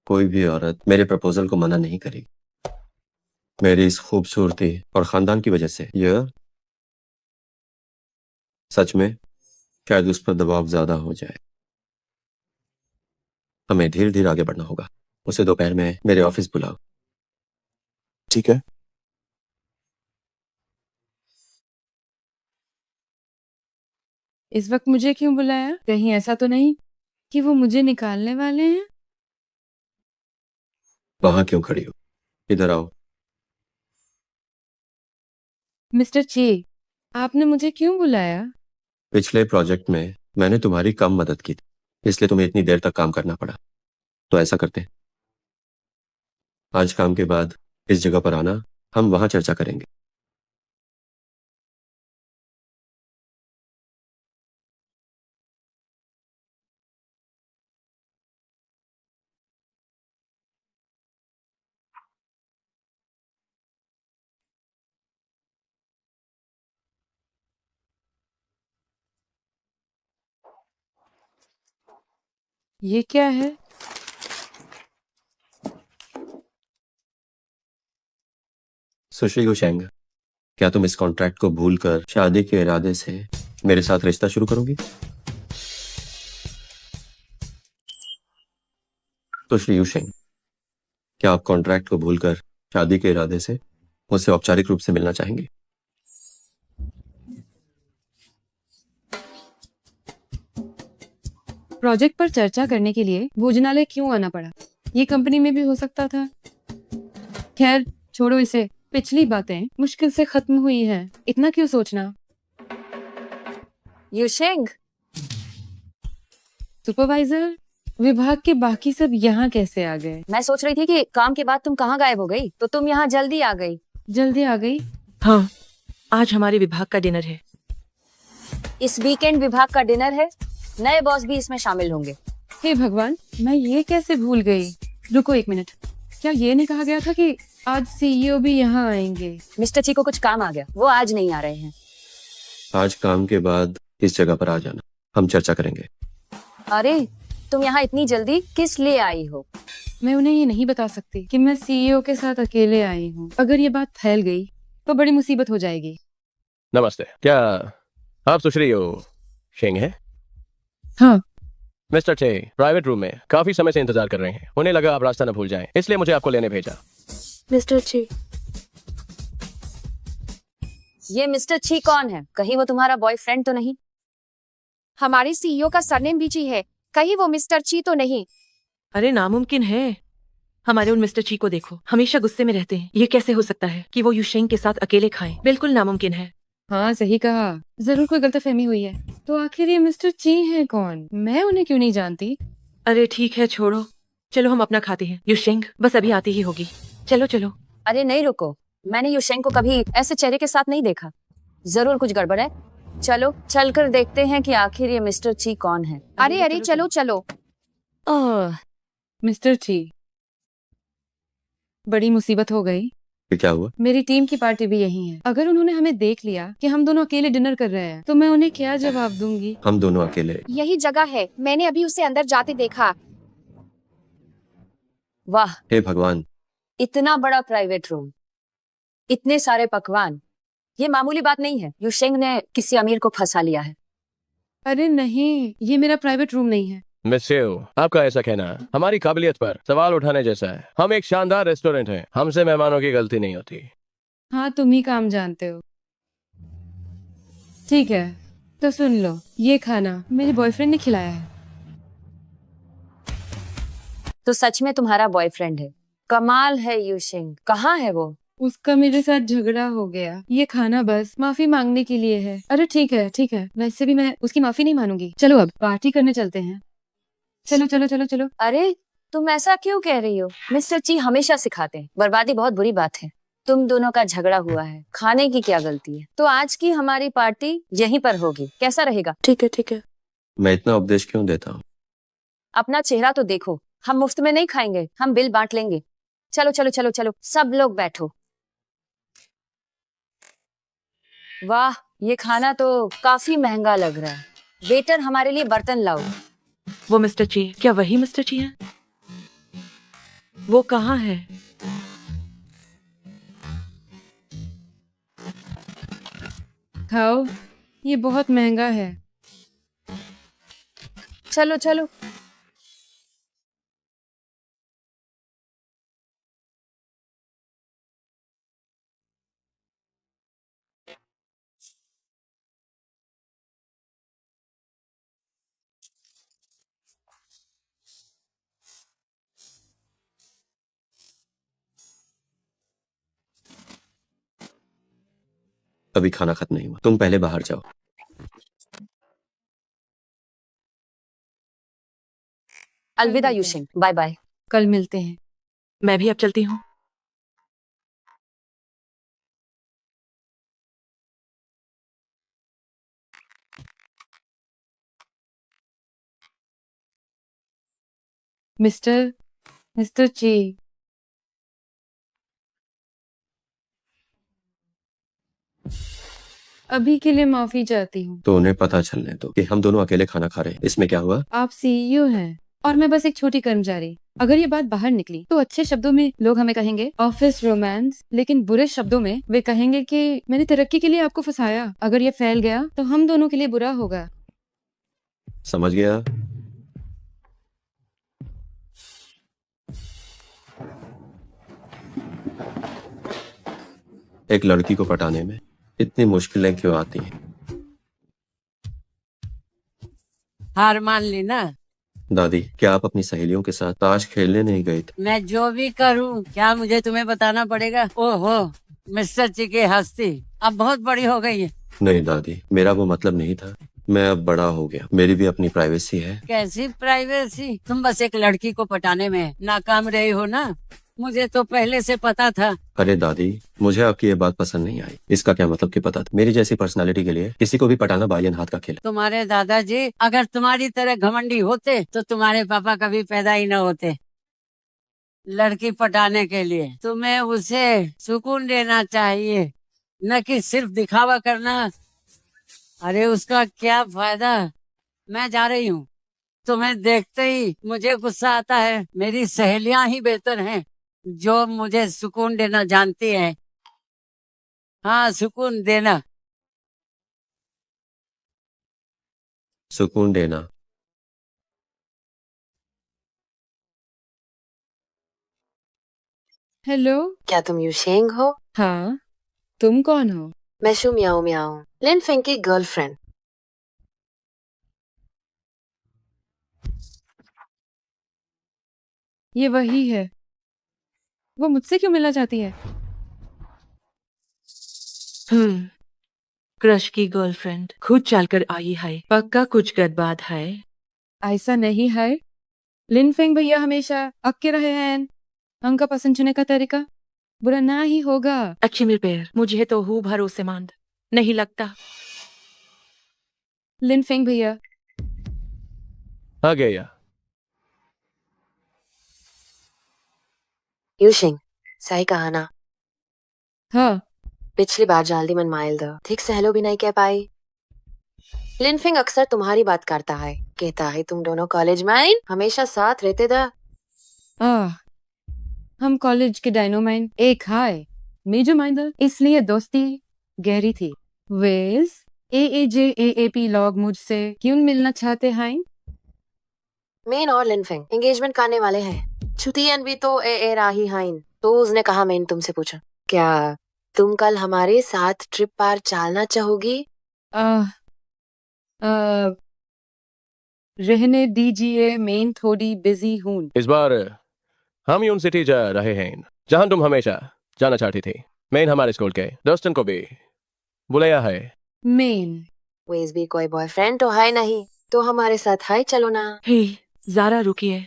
कोई भी औरत मेरे प्रपोजल को मना नहीं करेगी। मेरी इस खूबसूरती और खानदान की वजह से यह सच में शायद उस पर दबाव ज्यादा हो जाए। हमें धीरे धीरे आगे बढ़ना होगा। उसे दोपहर में मेरे ऑफिस बुलाओ। ठीक है। इस वक्त मुझे क्यों बुलाया? कहीं ऐसा तो नहीं कि वो मुझे निकालने वाले हैं? वहां क्यों खड़ी हो? इधर आओ। मिस्टर ची, आपने मुझे क्यों बुलाया? पिछले प्रोजेक्ट में मैंने तुम्हारी कम मदद की थी, इसलिए तुम्हें इतनी देर तक काम करना पड़ा। तो ऐसा करते हैं, आज काम के बाद इस जगह पर आना, हम वहां चर्चा करेंगे। ये क्या है? सुश्री गुशेंग, क्या तुम इस कॉन्ट्रैक्ट को भूलकर शादी के इरादे से मेरे साथ रिश्ता शुरू करोगी? सुश्री युशेंग, क्या आप कॉन्ट्रैक्ट को भूलकर शादी के इरादे से मुझसे औपचारिक रूप से मिलना चाहेंगे? प्रोजेक्ट पर चर्चा करने के लिए भोजनालय क्यों आना पड़ा? ये कंपनी में भी हो सकता था। खैर छोड़ो इसे, पिछली बातें मुश्किल से खत्म हुई है, इतना क्यों सोचना। युशेंग, सुपरवाइजर, विभाग के बाकी सब यहाँ कैसे आ गए? मैं सोच रही थी कि काम के बाद तुम कहाँ गायब हो गई, तो तुम यहाँ जल्दी आ गई। जल्दी आ गई? हाँ, आज हमारे विभाग का डिनर है। इस वीकेंड विभाग का डिनर है, नए बॉस भी इसमें शामिल होंगे। हे भगवान, मैं ये कैसे भूल गई। रुको एक मिनट, क्या ये नहीं कहा गया था कि आज सीईओ भी यहाँ आएंगे? मिस्टर ची को कुछ काम आ गया, वो आज नहीं आ रहे हैं। आज काम के बाद इस जगह पर आ जाना, हम चर्चा करेंगे। अरे तुम यहाँ इतनी जल्दी किस लिए आई हो? मैं उन्हें ये नहीं बता सकती कि मैं सीईओ के साथ अकेले आई हूँ। अगर ये बात फैल गई तो बड़ी मुसीबत हो जाएगी। नमस्ते, क्या आप सुश्री हो शेंग है? हाँ। मिस्टर चे प्राइवेट रूम में काफी समय से इंतजार कर रहे हैं। उन्हें लगा आप रास्ता न भूल जाएं, इसलिए मुझे आपको लेने भेजा। मिस्टर ची, ये मिस्टर ची कौन है? कहीं वो तुम्हारा बॉयफ्रेंड तो नहीं? हमारे सीईओ का सरनेम भी ची है, कहीं वो मिस्टर ची तो नहीं? अरे नामुमकिन है। हमारे उन मिस्टर ची को देखो, हमेशा गुस्से में रहते हैं। ये कैसे हो सकता है कि वो युशेंग के साथ अकेले खाएं? बिल्कुल नामुमकिन है। हाँ सही कहा, जरूर कोई गलतफहमी हुई है। तो आखिर ये मिस्टर ची हैं कौन? मैं उन्हें क्यों नहीं जानती? अरे ठीक है, छोड़ो, चलो हम अपना खाते हैं। युशेंग बस अभी आती ही होगी, चलो चलो। अरे नहीं रुको, मैंने युशेंग को कभी ऐसे चेहरे के साथ नहीं देखा। जरूर कुछ गड़बड़ है। चलो चलकर देखते हैं कि आखिर ये मिस्टर ची कौन है। अरे अरे चलो चलो। ओह, मिस्टर ची, बड़ी मुसीबत हो गई। फिर क्या हुआ? मेरी टीम की पार्टी भी यही है। अगर उन्होंने हमें देख लिया कि हम दोनों अकेले डिनर कर रहे हैं तो मैं उन्हें क्या जवाब दूंगी? हम दोनों अकेले? यही जगह है, मैंने अभी उसे अंदर जाते देखा। वाह, हे भगवान, इतना बड़ा प्राइवेट रूम, इतने सारे पकवान, ये मामूली बात नहीं है। युशेंग ने किसी अमीर को फंसा लिया है। अरे नहीं, ये मेरा प्राइवेट रूम नहीं है। मिस्सेओ, आपका ऐसा कहना हमारी काबिलियत पर सवाल उठाने जैसा है। हम एक शानदार रेस्टोरेंट हैं, हमसे मेहमानों की गलती नहीं होती। हाँ तुम ही काम जानते हो। ठीक है, तो सुन लो, ये खाना मेरे बॉयफ्रेंड ने खिलाया है। तो सच में तुम्हारा बॉयफ्रेंड है? कमाल है युशेंग, कहाँ है वो? उसका मेरे साथ झगड़ा हो गया। ये खाना बस माफी मांगने के लिए है। अरे ठीक है ठीक है, वैसे भी मैं उसकी माफी नहीं मानूंगी। चलो अब पार्टी करने चलते हैं। चलो चलो चलो चलो। अरे तुम ऐसा क्यों कह रही हो? मिस्टर ची हमेशा सिखाते हैं बर्बादी बहुत बुरी बात है। तुम दोनों का झगड़ा हुआ है, खाने की क्या गलती है? तो आज की हमारी पार्टी यहीं पर होगी, कैसा रहेगा? ठीक है ठीक है। मैं इतना उपदेश क्यों देता हूँ? अपना चेहरा तो देखो, हम मुफ्त में नहीं खाएंगे, हम बिल बांट लेंगे। चलो चलो चलो चलो, सब लोग बैठो। वाह, ये खाना तो काफी महंगा लग रहा है। वेटर हमारे लिए बर्तन लाओ। वो मिस्टर ची, क्या वही मिस्टर ची है? वो कहाँ है? खाओ, ये बहुत महंगा है। चलो चलो। अभी खाना खत्म नहीं हुआ, तुम पहले बाहर जाओ। अलविदा युशेंग, बाय बाय। कल मिलते हैं। मैं भी अब चलती हूँ। मिस्टर ची, अभी के लिए माफी चाहती हूँ। तो उन्हें पता चलने दो कि हम दोनों अकेले खाना खा रहे हैं। इसमें क्या हुआ? आप सीईओ हैं और मैं बस एक छोटी कर्मचारी। अगर ये बात बाहर निकली तो अच्छे शब्दों में लोग हमें कहेंगे ऑफिस रोमांस, लेकिन बुरे शब्दों में वे कहेंगे कि मैंने तरक्की के लिए आपको फंसाया। अगर ये फैल गया तो हम दोनों के लिए बुरा होगा। समझ गया? एक लड़की को पटाने में इतनी मुश्किलें क्यों आती हैं? हार मान ली ना? दादी, क्या आप अपनी सहेलियों के साथ ताश खेलने नहीं गए थे? मैं जो भी करूं क्या मुझे तुम्हें बताना पड़ेगा? ओहो, मिस्टर ची की हस्ती अब बहुत बड़ी हो गई है। नहीं दादी, मेरा वो मतलब नहीं था। मैं अब बड़ा हो गया, मेरी भी अपनी प्राइवेसी है। कैसी प्राइवेसी? तुम बस एक लड़की को पटाने में नाकाम रहे हो ना। मुझे तो पहले से पता था। अरे दादी, मुझे आपकी ये बात पसंद नहीं आई। इसका क्या मतलब कि पता था? मेरी जैसी पर्सनालिटी के लिए किसी को भी पटाना बालियन हाथ का खेल है। तुम्हारे दादाजी अगर तुम्हारी तरह घमंडी होते तो तुम्हारे पापा कभी पैदा ही न होते। लड़की पटाने के लिए तुम्हें उसे सुकून देना चाहिए, न कि सिर्फ दिखावा करना। अरे उसका क्या फायदा? मैं जा रही हूँ। तुम्हें देखते ही मुझे गुस्सा आता है। मेरी सहेलियां ही बेहतर हैं जो मुझे सुकून देना जानती हैं। हाँ, सुकून देना। सुकून देना। हेलो। क्या तुम यूशेंग हो? हाँ, तुम कौन हो? मैं शू मियाओ मियाओ, लिन फेंग की गर्लफ्रेंड। ये वही है। वो मुझसे क्यों मिलना चाहती है? क्रश की गर्लफ्रेंड खुद चलकर आई है। पक्का कुछ गड़बड़ है। ऐसा नहीं है। लिन फेंग भैया हमेशा अक्के रहे हैं। उनका पसंद चुने का तरीका बुरा ना ही होगा। अच्छी मेरे पैर, मुझे तो हूँ भरोसेमंद नहीं लगता। लिन फेंग भैया, आ गया। यूशिंग, सही कहा ना? हाँ। पिछली बार जल्दी मन माइल दो, ठीक से हेलो भी नहीं कह पाई। लिनफिंग अक्सर तुम्हारी बात करता है, कहता है तुम दोनों कॉलेज में आए हमेशा साथ रहते थे। हम कॉलेज के डायनोमाइन एक हाय मेजर माइंडर, इसलिए दोस्ती गहरी थी। वेल्स AAJAAP लॉग मुझसे क्यों मिलना चाहते हैं? मेन और लिनफिंग एंगेजमेंट करने वाले हैं। छुतियन भी तो ए राही हैं। तो उसने कहा मैंने तुमसे पूछा, क्या तुम कल हमारे साथ ट्रिप पर चलना चाहोगी? रहने दीजिए, मैं थोड़ी बिजी हूँ। इस बार हम यून सिटी जा रहे हैं जहां तुम हमेशा जाना चाहती थी। मैं हमारे स्कूल के दोस्तों को भी बुलाया है। मेन वेज भी कोई बॉयफ्रेंड तो है नहीं, तो हमारे साथ है चलो ना। हे ज़ारा रुकिए।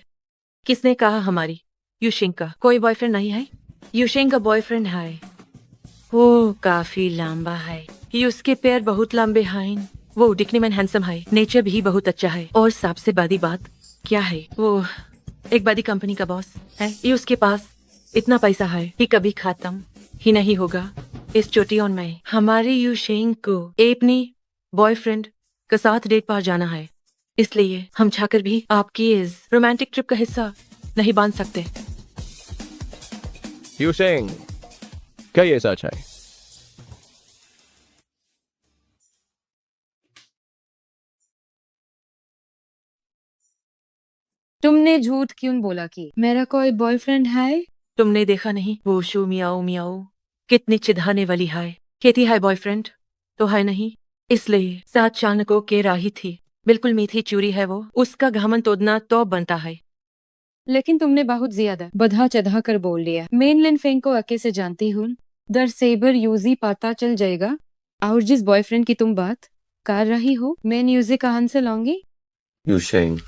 किसने कहा हमारी? यूशिंग का कोई बॉयफ्रेंड नहीं है? यूशिंग का बॉयफ्रेंड है। वो काफी लंबा है। उसके पैर बहुत लंबे हैं। वो दिखने में हैंडसम है, नेचर भी बहुत अच्छा है। और सबसे बड़ी बात क्या है, वो एक बड़ी कंपनी का बॉस है। ये उसके पास इतना पैसा है कि कभी खत्म ही नहीं होगा। इस चोटियों में हमारे यूशिंग को अपनी बॉयफ्रेंड के साथ डेट पर जाना है, इसलिए हम चाहकर भी आपकी इस रोमांटिक ट्रिप का हिस्सा नहीं बन सकते। यूशेंग, क्या ये सच है? तुमने झूठ क्यों बोला कि मेरा कोई बॉयफ्रेंड है? तुमने देखा नहीं वो शू मियाओ मियाओ कितनी चिढ़ाने वाली है। कहती है बॉयफ्रेंड तो है नहीं, इसलिए साथ चाणको के राही थी। बिल्कुल मीठी चूरी है वो। उसका घमन तोड़ना तो बनता है। लेकिन तुमने बहुत ज्यादा बधा चढ़ा कर बोल लिया। मेन लिन फेंग को अके से जानती हूँ। दर सेबर यूजी पता चल जाएगा। और जिस बॉयफ्रेंड की तुम बात कर रही हो, मैं यूजी कहां से लाऊंगी? यूशेंग,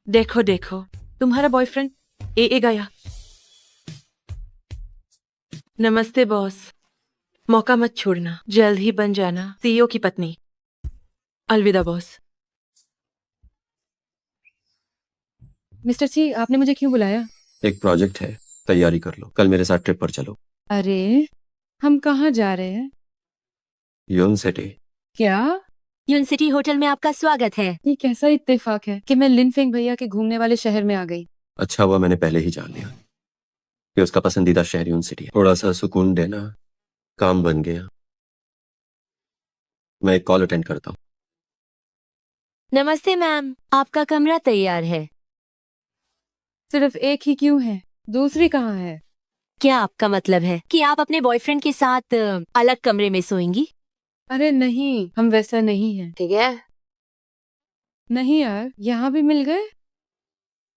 देखो देखो, तुम्हारा बॉयफ्रेंड ए गया। नमस्ते बॉस, मौका मत छोड़ना, जल्द ही बन जाना CEO की पत्नी। अलविदा बॉस। मिस्टर ची, आपने मुझे क्यों बुलाया? एक प्रोजेक्ट है, तैयारी कर लो। कल मेरे साथ ट्रिप पर चलो। अरे, हम कहाँ जा रहे हैं? यून सिटी। क्या? यून सिटी होटल में आपका स्वागत है। ये कैसा इत्तेफाक है कि मैं लिन फेंग भैया के घूमने वाले शहर में आ गई। अच्छा हुआ मैंने पहले ही जान लिया कि उसका पसंदीदा शहर यून सिटी है। थोड़ा सा सुकून देना काम बन गया। मैं एक कॉल अटेंड करता हूँ। नमस्ते मैम, आपका कमरा तैयार है। सिर्फ एक ही क्यों है? दूसरी कहाँ है? क्या आपका मतलब है कि आप अपने बॉयफ्रेंड के साथ अलग कमरे में सोएंगी? अरे नहीं, हम वैसा नहीं है। ठीक है, नहीं यार, यहाँ भी मिल गए।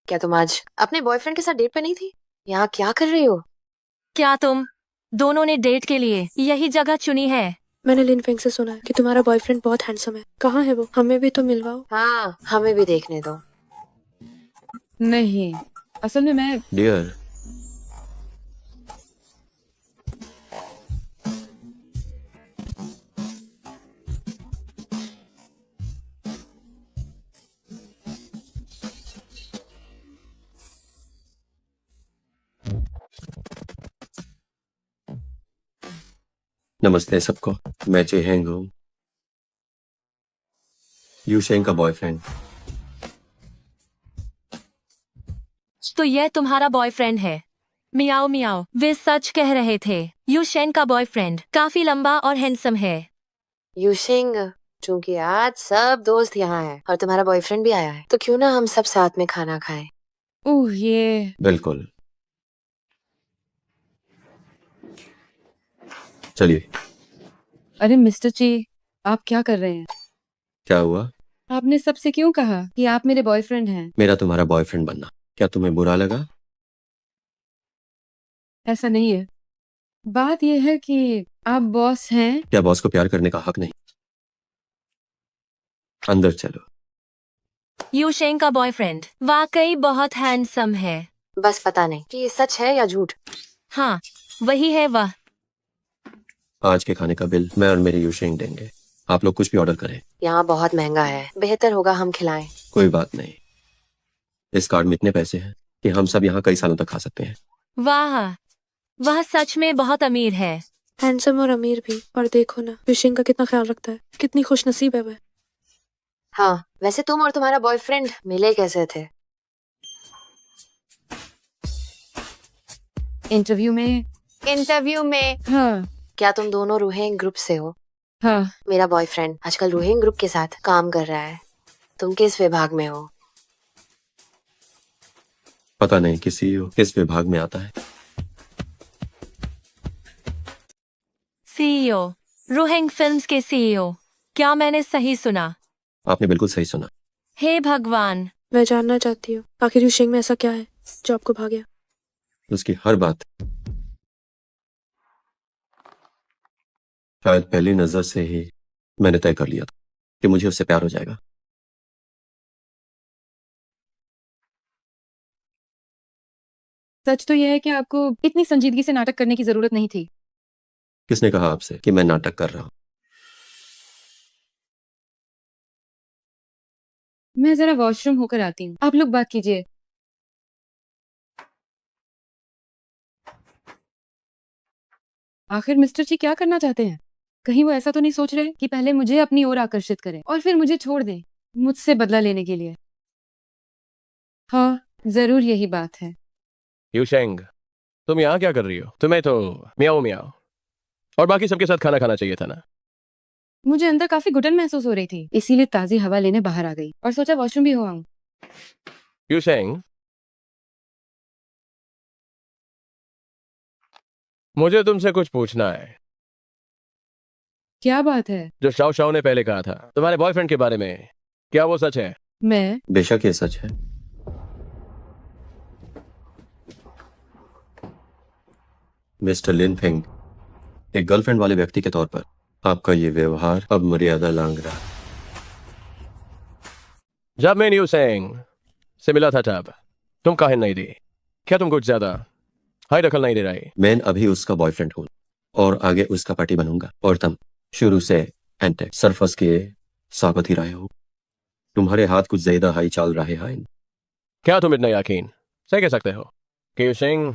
क्या तुम आज अपने बॉयफ्रेंड के साथ डेट पे नहीं थी? यहाँ क्या कर रही हो? क्या तुम दोनों ने डेट के लिए यही जगह चुनी है? मैंने लिन फेंग से सुना है कि तुम्हारा बॉयफ्रेंड बहुत हैंडसम है। कहाँ है वो? हमें भी तो मिलवाओ। हाँ, हमें भी देखने दो। नहीं, असल में मैं डियर, नमस्ते सबको। मैं चेहेंग हूँ, यूशेंग का बॉयफ्रेंड। तो यह तुम्हारा बॉयफ्रेंड है? मियाओ मियाओ, वे सच कह रहे थे। यूशेन का बॉयफ्रेंड काफी लंबा और हैंडसम है। यूशिंग, चूंकि आज सब दोस्त यहाँ हैं और तुम्हारा बॉयफ्रेंड भी आया है, तो क्यों ना हम सब साथ में खाना खाएं? ओह ये बिल्कुल, चलिए। अरे मिस्टर ची, आप क्या कर रहे हैं? क्या हुआ? आपने सबसे क्यों कहा कि आप मेरे बॉयफ्रेंड हैं? मेरा तुम्हारा बॉयफ्रेंड बनना क्या तुम्हें बुरा लगा? ऐसा नहीं है। बात यह है कि आप बॉस हैं। क्या बॉस को प्यार करने का हक नहीं? अंदर चलो। यूशेन का बॉयफ्रेंड वाकई बहुत हैंडसम है। बस पता नहीं कि ये सच है या झूठ। हाँ, वही है वह। आज के खाने का बिल मैं और मेरी यूशेंग देंगे। आप लोग कुछ भी ऑर्डर करें। यहाँ बहुत महंगा है, बेहतर होगा हम खिलाएं। कोई बात नहीं, इस कार्ड में इतने पैसे हैं कि हम सब यहाँ कई सालों तक खा सकते हैं। वाह, वह सच में बहुत अमीर है। हैंडसम और अमीर भी। और देखो ना, यूशिंग का कितना ख्याल रखता है। कितनी खुशनसीब है वह। हाँ, वैसे तुम और तुम्हारा बॉयफ्रेंड मिले कैसे थे? इंटरव्यू में। हाँ क्या तुम दोनों रूहेंग ग्रुप से हो? हाँ। मेरा बॉयफ्रेंड आजकल रूहेंग ग्रुप के साथ काम कर रहा है। तुम किस विभाग में हो? पता नहीं किस विभाग में आता है। सीईओ, रूहेंग फिल्म्स के सीईओ। क्या मैंने सही सुना? आपने बिल्कुल सही सुना। हे भगवान, मैं जानना चाहती हूँ आखिर यूशिंग में ऐसा क्या है जो आपको भा गया। उसकी हर बात शायद पहली नजर से ही मैंने तय कर लिया था कि मुझे उससे प्यार हो जाएगा। सच तो यह है कि आपको इतनी संजीदगी से नाटक करने की जरूरत नहीं थी। किसने कहा आपसे कि मैं नाटक कर रहा हूँ? मैं जरा वॉशरूम होकर आती हूँ, आप लोग बात कीजिए। आखिर मिस्टर जी क्या करना चाहते हैं? कहीं वो ऐसा तो नहीं सोच रहे कि पहले मुझे अपनी ओर आकर्षित करें और फिर मुझे छोड़ दें मुझसे बदला लेने के लिए? हाँ, जरूर यही बात है। यूशेंग, तुम यहाँ क्या कर रही हो? तुम्हें तो मियाओ मियाओ और बाकी सबके साथ खाना खाना चाहिए था ना। मुझे अंदर काफी घुटन महसूस हो रही थी, इसीलिए ताजी हवा लेने बाहर आ गई और सोचा वॉशरूम भी हो आऊं। यूशेंग, मुझे तुमसे कुछ पूछना है। क्या बात है? जो शाओ शाओ ने पहले कहा था तुम्हारे बॉयफ्रेंड के बारे में, क्या वो सच है? मैं बेशक ये सच है। मिस्टर लिन फेंग, एक गर्लफ्रेंड वाले व्यक्ति के तौर पर आपका ये व्यवहार अब मर्यादा लांघ रहा है। जब मैं यूशेंग से मिला था तब तुम काहे नहीं दी? क्या तुम कुछ ज्यादा हाई दखल नहीं दे रही? मैं अभी उसका बॉयफ्रेंड हूँ और आगे उसका पति बनूंगा। और तुम शुरू से एंटेक सरफस के साबित ही रहे हो। तुम्हारे हाथ कुछ ज्यादा हाई चाल रहे हैं। क्या तुम इतना यकीन से कह सकते हो कि यूशेंग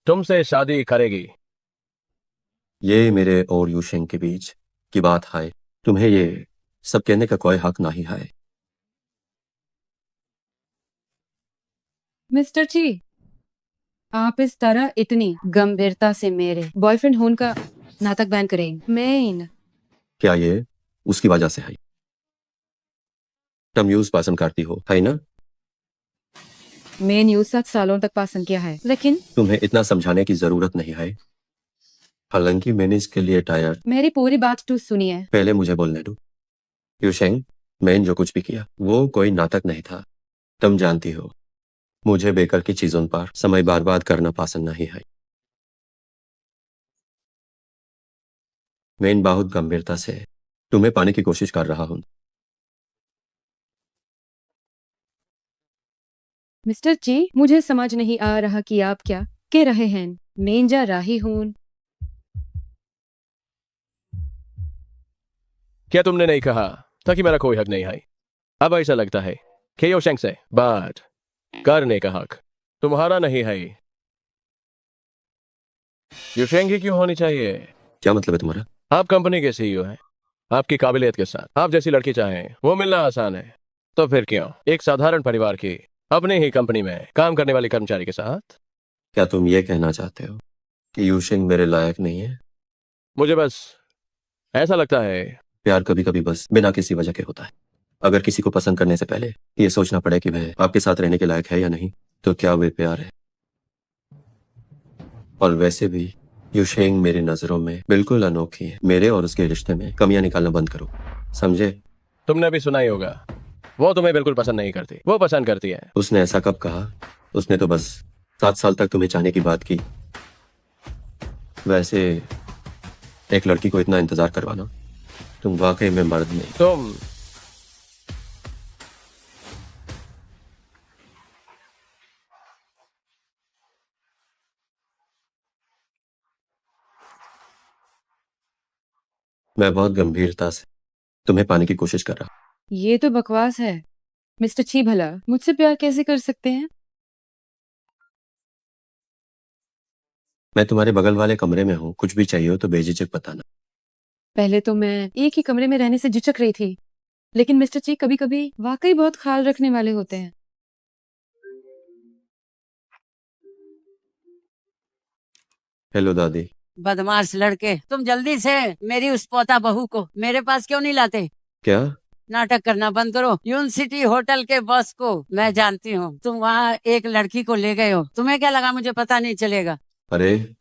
तुमसे शादी करेगी? ये मेरे और यूशेंग के बीच की बात है। तुम्हें ये सब कहने का कोई हक नहीं है। मिस्टर जी, आप इस तरह इतनी गंभीरता से मेरे बॉयफ्रेंड होने का नाटक बैन करेंगे? मैं क्या ये उसकी वजह से है? तुम यूज पसंद करती हो, है ना? मैंने यूं 7 सालों तक पसंद किया है, लेकिन तुम्हें इतना समझाने की जरूरत नहीं है। हालांकि मैंने इसके लिए टायर। मेरी पूरी बात तो सुनिए। पहले मुझे बोलने दो। यूशेंग, मैंने जो कुछ भी किया वो कोई नाटक नहीं था। तुम जानती हो मुझे बेकार की चीजों पर समय बर्बाद करना पसंद नहीं है। मैं बहुत गंभीरता से तुम्हें पाने की कोशिश कर रहा हूं। मिस्टर जी, मुझे समझ नहीं आ रहा कि आप क्या कह रहे हैं। मैं जा रही हूँ। क्या तुमने नहीं कहा था कि मेरा कोई हक नहीं है? अब ऐसा लगता है कि यूशेंग से बात करने का हक तुम्हारा नहीं है। यूशेंग ही क्यों होनी चाहिए? क्या मतलब है तुम्हारा? आप कंपनी के सीईओ हैं। आपकी काबिलियत के साथ आप जैसी लड़की चाहें वो मिलना आसान है। तो फिर क्यों एक साधारण परिवार की अपनी ही कंपनी में काम करने वाली कर्मचारी के साथ? क्या तुम ये कहना चाहते हो कि यूशिंग मेरे लायक नहीं है? मुझे बस ऐसा लगता है। प्यार कभी कभी बस बिना किसी वजह के होता है। अगर किसी को पसंद करने से पहले ये सोचना पड़े कि वह आपके साथ रहने के लायक है या नहीं, तो क्या वे प्यार है? और वैसे भी यूशेंग मेरी नजरों में बिल्कुल अनोखी है। मेरे और उसके रिश्ते में कमियां निकालना बंद करो, समझे? तुमने भी सुना ही होगा, वो तुम्हें बिल्कुल पसंद नहीं करती, वो पसंद करती है। उसने ऐसा कब कहा? उसने तो बस 7 साल तक तुम्हें चाहने की बात की। वैसे एक लड़की को इतना इंतजार करवाना, तुम वाकई में मर्द नहीं। तुम मैं बहुत गंभीरता से तुम्हें पाने की कोशिश कर रहा। ये तो बकवास है। मिस्टर ची भला मुझसे प्यार कैसे कर सकते हैं? मैं तुम्हारे बगल वाले कमरे में हूँ, कुछ भी चाहिए हो तो बेझिझक बताना। पहले तो मैं एक ही कमरे में रहने से झिझक रही थी, लेकिन मिस्टर ची कभी कभी वाकई बहुत ख्याल रखने वाले होते हैं। हेलो दादी। बदमाश लड़के, तुम जल्दी से मेरी उस पोता बहू को मेरे पास क्यों नहीं लाते? क्या? नाटक करना बंद करो। यूनिवर्सिटी होटल के बॉस को मैं जानती हूँ। तुम वहाँ एक लड़की को ले गए हो, तुम्हें क्या लगा मुझे पता नहीं चलेगा? अरे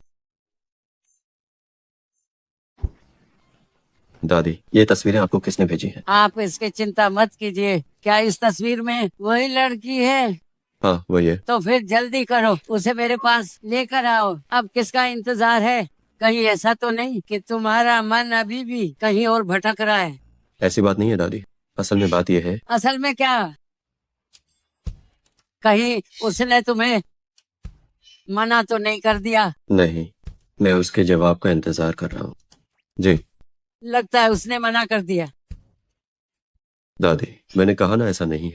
दादी, ये तस्वीरें आपको किसने भेजी हैं? आप इसकी चिंता मत कीजिए। क्या इस तस्वीर में वही लड़की है? हाँ वही है। तो फिर जल्दी करो, उसे मेरे पास लेकर आओ। अब किसका इंतजार है? कहीं ऐसा तो नहीं कि तुम्हारा मन अभी भी कहीं और भटक रहा है? ऐसी बात नहीं है दादी, असल में बात यह है। असल में क्या? कहीं उसने तुम्हें मना तो नहीं कर दिया? नहीं, मैं उसके जवाब का इंतजार कर रहा हूँ। जी लगता है उसने मना कर दिया। दादी, मैंने कहा ना ऐसा नहीं है।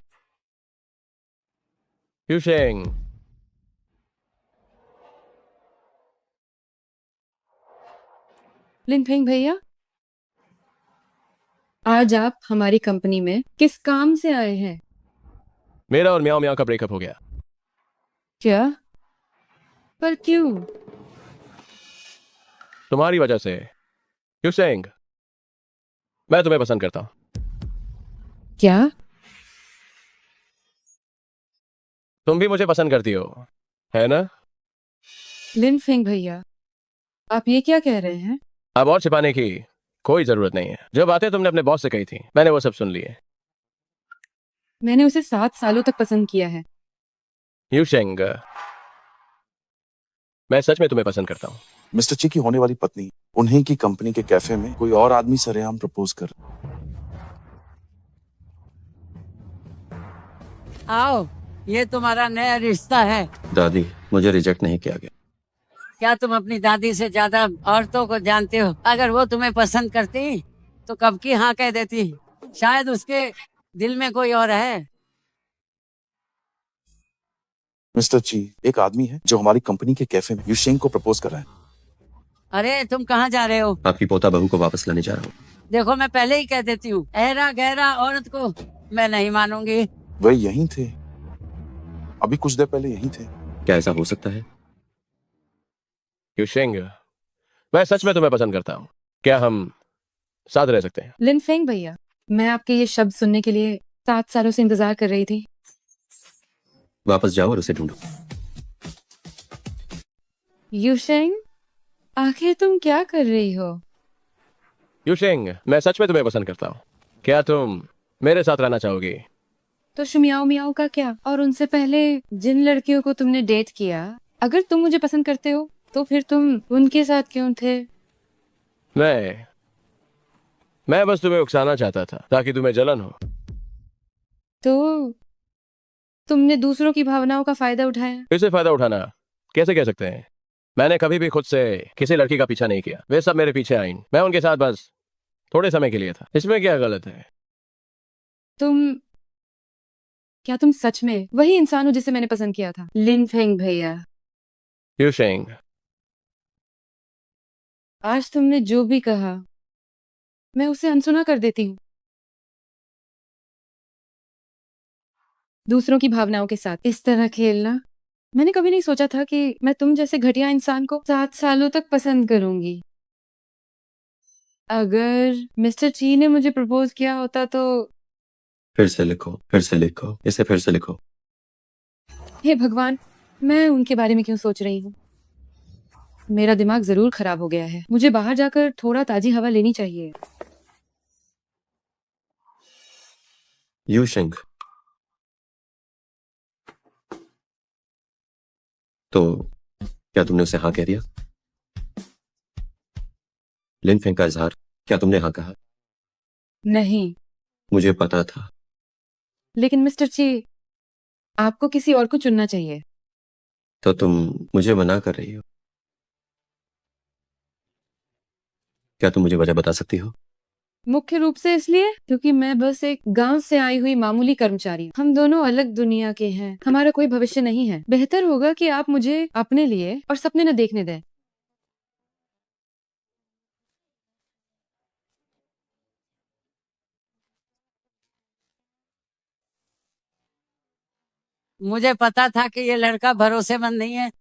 यूशेंग, लिनफेंग भैया, आज आप हमारी कंपनी में किस काम से आए हैं? मेरा और म्याओ म्याओ का ब्रेकअप हो गया। क्या? पर क्यों? तुम्हारी वजह से। यूशेंग, मैं तुम्हें पसंद करता हूँ। क्या? तुम भी मुझे पसंद करती हो, है ना? लिनफेंग भैया, आप ये क्या कह रहे हैं? अब और छिपाने की कोई जरूरत नहीं है। जो बातें तुमने अपने बॉस से कही थी मैंने वो सब सुन ली है। मैंने उसे 7 सालों तक पसंद किया है। यूशेंग, मैं सच में तुम्हें पसंद करता हूँ। मिस्टर ची की होने वाली पत्नी उन्हीं की कंपनी के कैफे में कोई और आदमी सरेआम प्रपोज कर। आओ, ये तुम्हारा नया रिश्ता है। दादी, मुझे रिजेक्ट नहीं किया गया। क्या तुम अपनी दादी से ज्यादा औरतों को जानते हो? अगर वो तुम्हें पसंद करती तो कब की हाँ कह देती। शायद उसके दिल में कोई और है। मिस्टर ची, एक आदमी है जो हमारी कंपनी के कैफे में यूशेंग को प्रपोज कर रहा है। अरे तुम कहाँ जा रहे हो? आपकी पोता बहू को वापस लाने जा रहा हूँ। देखो, मैं पहले ही कह देती हूँ, ऐरा गहरा औरत को मैं नहीं मानूंगी। वह यहीं थे, अभी कुछ देर पहले यहीं थे। क्या ऐसा हो सकता है? यूशेंग, मैं सच में तुम्हें पसंद करता हूँ। क्या हम साथ रह सकते हैं? लिनफेंग भैया, मैं आपके ये शब्द सुनने के लिए 7 सालों से इंतजार कर रही थी। वापस जाओ और उसे ढूंढो। यूशेंग, आखिर तुम क्या कर रही हो? यूशिंग, मैं सच में तुम्हें पसंद करता हूँ। क्या तुम मेरे साथ रहना चाहोगी? तो शुमियाओ मियाओ का क्या? और उनसे पहले जिन लड़कियों को तुमने डेट किया, अगर तुम मुझे पसंद करते हो तो फिर तुम उनके साथ क्यों थे? मैं बस तुम्हें उकसाना चाहता था ताकि तुम्हें जलन हो। तो तुमने दूसरों की भावनाओं का फायदा उठाया। इसे फायदा उठाना कैसे कह सकते हैं? मैंने कभी भी खुद से किसी लड़की का पीछा नहीं किया। वे सब मेरे पीछे आईं। मैं उनके साथ बस थोड़े समय के लिए था। इसमें क्या गलत है? क्या तुम सच में वही इंसान हो जिसे मैंने पसंद किया था? लिन फेंग भैया, यूशिंग, आज तुमने जो भी कहा मैं उसे अनसुना कर देती हूँ। दूसरों की भावनाओं के साथ इस तरह खेलना, मैंने कभी नहीं सोचा था कि मैं तुम जैसे घटिया इंसान को 7 सालों तक पसंद करूंगी। अगर मिस्टर ची ने मुझे प्रपोज किया होता तो फिर से लिखो, फिर से लिखो, इसे फिर से लिखो। हे भगवान, मैं उनके बारे में क्यों सोच रही हूँ? मेरा दिमाग जरूर खराब हो गया है। मुझे बाहर जाकर थोड़ा ताजी हवा लेनी चाहिए। यूशिंग, तो क्या तुमने उसे हाँ कह दिया? लिन फेंग का इजहार क्या तुमने हाँ कहा? नहीं, मुझे पता था। लेकिन मिस्टर ची, आपको किसी और को चुनना चाहिए। तो तुम मुझे मना कर रही हो? क्या तुम मुझे वजह बता सकती हो? मुख्य रूप से इसलिए क्योंकि मैं बस एक गांव से आई हुई मामूली कर्मचारी हूँ। हम दोनों अलग दुनिया के हैं। हमारा कोई भविष्य नहीं है। बेहतर होगा कि आप मुझे अपने लिए और सपने न देखने दें। मुझे पता था कि ये लड़का भरोसेमंद नहीं है।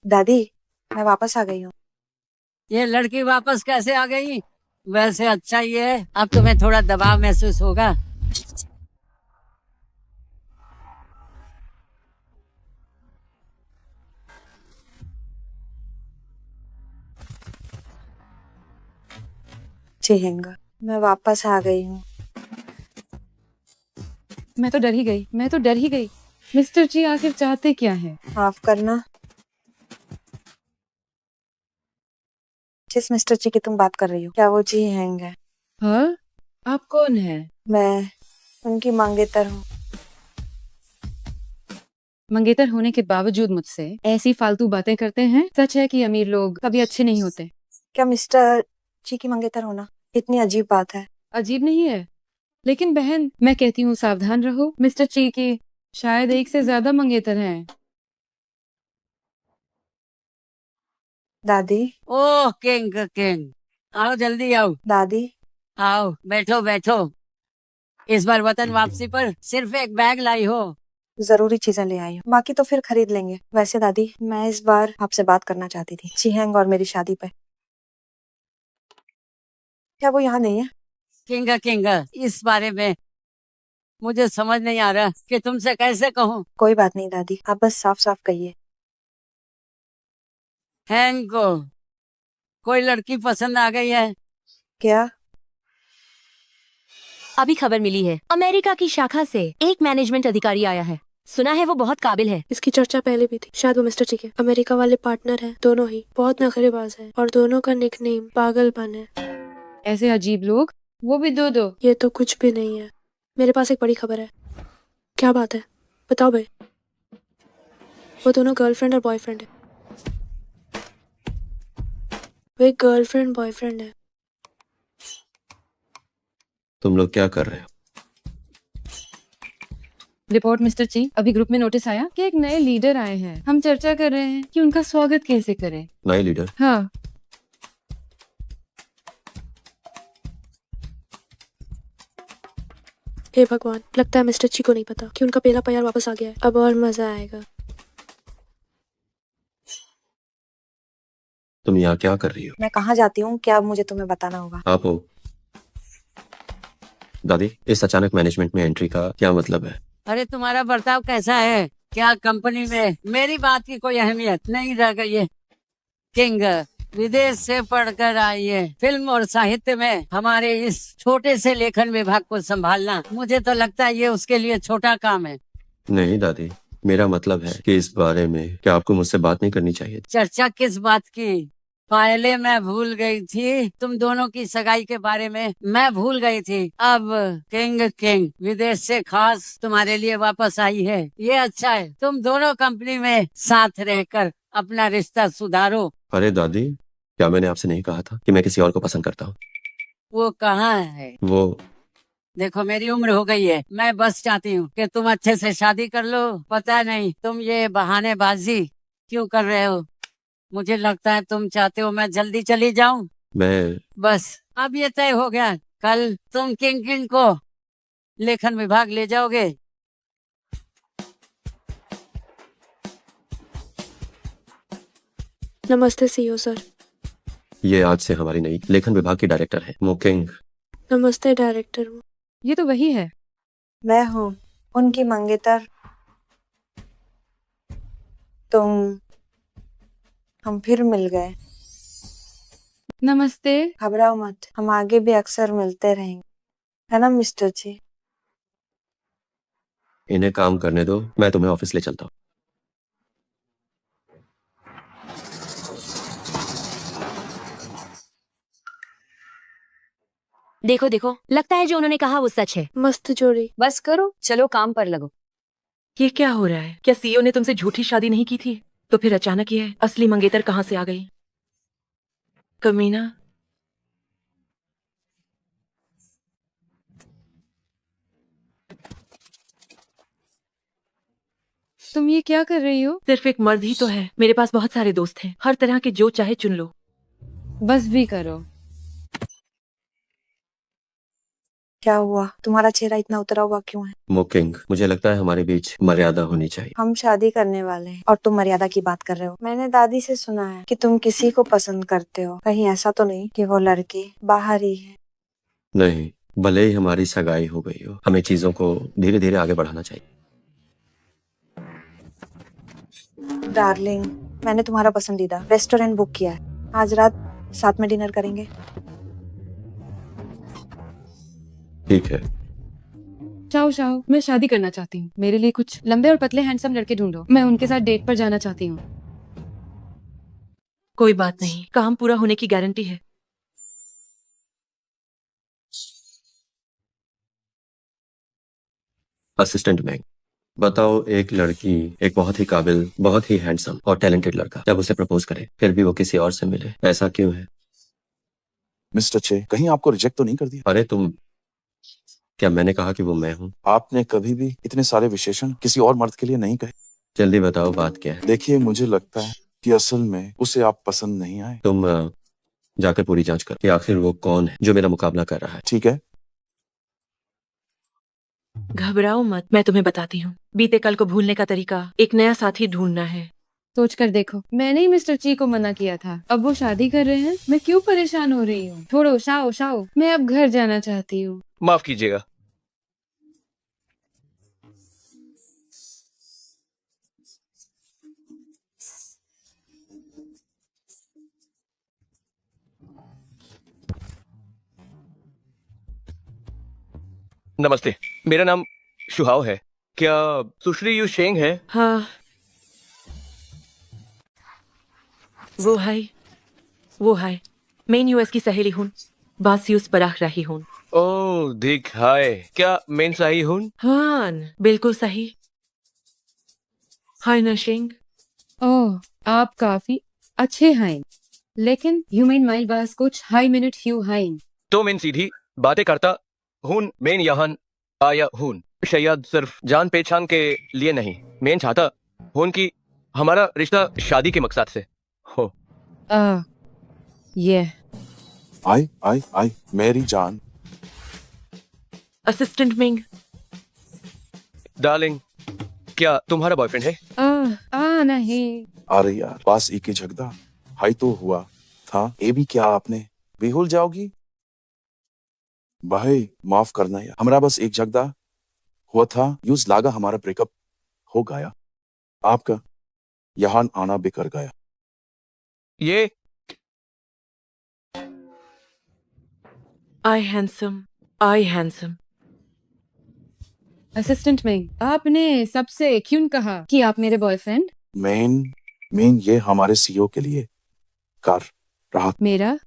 दादी, मैं वापस आ गई हूँ। ये लड़की वापस कैसे आ गई? वैसे अच्छा ही है, अब तुम्हें थोड़ा दबाव महसूस होगा। चिहेंगा, मैं वापस आ गई हूँ। मैं तो डर ही गई। मिस्टर जी आखिर चाहते क्या है? माफ करना। जिस मिस्टर जी की तुम बात कर रही हो, क्या वो जी हैंगे? हाँ, आप कौन है? मैं उनकी मंगेतर हूँ। मंगेतर होने के बावजूद मुझसे ऐसी फालतू बातें करते हैं। सच है कि अमीर लोग कभी अच्छे नहीं होते। क्या मिस्टर जी की मंगेतर होना इतनी अजीब बात है? अजीब नहीं है, लेकिन बहन मैं कहती हूँ सावधान रहो। मिस्टर ची की शायद एक से ज्यादा मंगेतर हैं। दादी, ओह किंग किंग, आओ जल्दी आओ। दादी, आओ बैठो बैठो। इस बार वतन वापसी पर सिर्फ एक बैग लाई हो। जरूरी चीजें ले आई हूँ, बाकी तो फिर खरीद लेंगे। वैसे दादी, मैं इस बार आपसे बात करना चाहती थी चिहेंग और मेरी शादी पे। क्या वो यहाँ नहीं है? किंग किंग, इस बारे में मुझे समझ नहीं आ रहा कि तुमसे कैसे कहूँ। कोई बात नहीं दादी, आप बस साफ साफ कहिए। हैंग को कोई लड़की पसंद आ गई है। क्या? अभी खबर मिली है, अमेरिका की शाखा से एक मैनेजमेंट अधिकारी आया है। सुना है वो बहुत काबिल है। इसकी चर्चा पहले भी थी। शायद वो मिस्टर जी के अमेरिका वाले पार्टनर हैं। दोनों ही बहुत नखरेबाज हैं और दोनों का निकनेम पागलपन है। ऐसे अजीब लोग, वो भी दो दो। ये तो कुछ भी नहीं है। मेरे पास एक बड़ी खबर है। क्या बात है? बताओ भाई। वो दोनों गर्लफ्रेंड और बॉयफ्रेंड है। वो एक गर्लफ्रेंड बॉयफ्रेंड है। तुम लोग क्या कर रहे हो? रिपोर्ट मिस्टर ची, अभी ग्रुप में नोटिस आया कि एक नए लीडर आए हैं। हम चर्चा कर रहे हैं कि उनका स्वागत कैसे करें। नए लीडर? हाँ, हे भगवान, लगता है मिस्टर ची को नहीं पता कि उनका पहला प्यार वापस आ गया है। अब और मजा आएगा। तुम यहाँ क्या कर रही हो? मैं कहाँ जाती हूँ क्या अब मुझे तुम्हें बताना होगा? आप हो? दादी, इस अचानक मैनेजमेंट में एंट्री का क्या मतलब है? अरे तुम्हारा बर्ताव कैसा है? क्या कंपनी में मेरी बात की कोई अहमियत नहीं रह गई है? किंग विदेश से पढ़कर आई है। फिल्म और साहित्य में हमारे इस छोटे से लेखन विभाग को संभालना, मुझे तो लगता है ये उसके लिए छोटा काम है। नहीं दादी, मेरा मतलब है कि इस बारे में क्या आपको मुझसे बात नहीं करनी चाहिए? चर्चा किस बात की? पहले मैं भूल गई थी, तुम दोनों की सगाई के बारे में मैं भूल गई थी। अब किंग विदेश से खास तुम्हारे लिए वापस आई है, ये अच्छा है। तुम दोनों कंपनी में साथ रहकर अपना रिश्ता सुधारो। अरे दादी, क्या मैंने आपसे नहीं कहा था कि मैं किसी और को पसंद करता हूँ? वो कहाँ है? वो देखो मेरी उम्र हो गई है, मैं बस चाहती हूँ कि तुम अच्छे से शादी कर लो। पता नहीं तुम ये बहानेबाजी क्यों कर रहे हो। मुझे लगता है तुम चाहते हो मैं जल्दी चली जाऊं। मैं बस अब ये तय हो गया, कल तुम किंग को लेखन विभाग ले जाओगे। नमस्ते सीईओ सर। ये आज से हमारी नई लेखन विभाग की डायरेक्टर है मुकिंग। नमस्ते डायरेक्टर। ये तो वही है। मैं हूँ उनकी मंगेतर। हम फिर मिल गए। नमस्ते। घबराओ मत, हम आगे भी अक्सर मिलते रहेंगे, है ना मिस्टर जी? इन्हें काम करने दो, मैं तुम्हें ऑफिस ले चलता हूँ। देखो देखो, लगता है जो उन्होंने कहा वो सच है। मस्त जोड़ी। बस करो, चलो काम पर लगो। ये क्या हो रहा है? क्या सीईओ ने तुमसे झूठी शादी नहीं की थी? तो फिर अचानक ये असली मंगेतर कहाँ से आ गई? कमीना। तुम ये क्या कर रही हो? सिर्फ एक मर्द ही तो है, मेरे पास बहुत सारे दोस्त हैं, हर तरह के, जो चाहे चुन लो। बस भी करो। क्या हुआ? तुम्हारा चेहरा इतना उतरा हुआ क्यों है? मुकिंग, मुझे लगता है हमारे बीच मर्यादा होनी चाहिए। हम शादी करने वाले हैं और तुम मर्यादा की बात कर रहे हो। मैंने दादी से सुना है कि तुम किसी को पसंद करते हो। कहीं ऐसा तो नहीं कि वो लड़की बाहर ही है? नहीं, भले ही हमारी सगाई हो गई हो, हमें चीजों को धीरे धीरे आगे बढ़ाना चाहिए। डार्लिंग, मैंने तुम्हारा पसंदीदा रेस्टोरेंट बुक किया है। आज रात साथ में डिनर करेंगे। ठीक है। चाओ चाओ, मैं शादी करना चाहती हूँ। मेरे लिए कुछ लंबे और पतले हैंडसम लड़के ढूंढो, मैं उनके साथ डेट पर जाना चाहती हूँ। कोई बात नहीं, काम पूरा होने की गारंटी है। असिस्टेंट मैंग, बताओ, एक लड़की एक बहुत ही काबिल, बहुत ही हैंडसम और टैलेंटेड लड़का जब उसे प्रपोज करे, फिर भी वो किसी और से मिले, ऐसा क्यों है? मिस्टर चे, कहीं आपको रिजेक्ट तो नहीं कर दिया? अरे क्या मैंने कहा कि वो मैं हूँ? आपने कभी भी इतने सारे विशेषण किसी और मर्द के लिए नहीं कहे। जल्दी बताओ, बात क्या है? देखिए, मुझे लगता है कि असल में उसे आप पसंद नहीं आए। तुम जाकर पूरी जांच कर कि आखिर वो कौन है जो मेरा मुकाबला कर रहा है। ठीक है। घबराओ मत, मैं तुम्हें बताती हूँ। बीते कल को भूलने का तरीका, एक नया साथी ढूंढना है। सोच कर देखो, मैंने ही मिस्टर ची को मना किया था, अब वो शादी कर रहे हैं, मैं क्यों परेशान हो रही हूँ? छोड़ो, शाओ शाओ, मैं अब घर जाना चाहती हूँ। माफ कीजिएगा। नमस्ते, मेरा नाम शुहाव है। क्या सुश्री यू शेंग है? हाँ, वो है मेन यूएस की सहेली हूँ, बासियुस पराख रही हूँ। ओह दिख, हाय, क्या मेन सही हूँ? हाँ, बिल्कुल सही। हाय नशिंग। ओह, आप काफी अच्छे हैं, लेकिन ह्यूमन माइल बास कुछ हाई मिनट ह्यू हाइन। तो मैं सीधी बातें करता हूँ, मैं यहाँ आया हूँ शायद सिर्फ जान पहचान के लिए नहीं, मैं चाहता हूँ कि हमारा रिश्ता शादी के मकसद से हो। ये आई मेरी जान। Assistant Ming. डार्लिंग, क्या तुम्हारा बॉयफ्रेंड है? नहीं। अरे यार, पास एक ही झगड़ा हाई तो हुआ था, ये भी क्या आपने भी भूल जाओगी? भाई माफ करना यार, हमारा बस एक झगड़ा हुआ था यूज लागा हमारा ब्रेकअप हो गया, आपका यहाँ आना बेकार गया। ये आई हैंडसम। असिस्टेंट में आपने सबसे क्यों कहा कि आप मेरे बॉयफ्रेंड? मेन ये हमारे सीईओ के लिए कार रहा। मेरा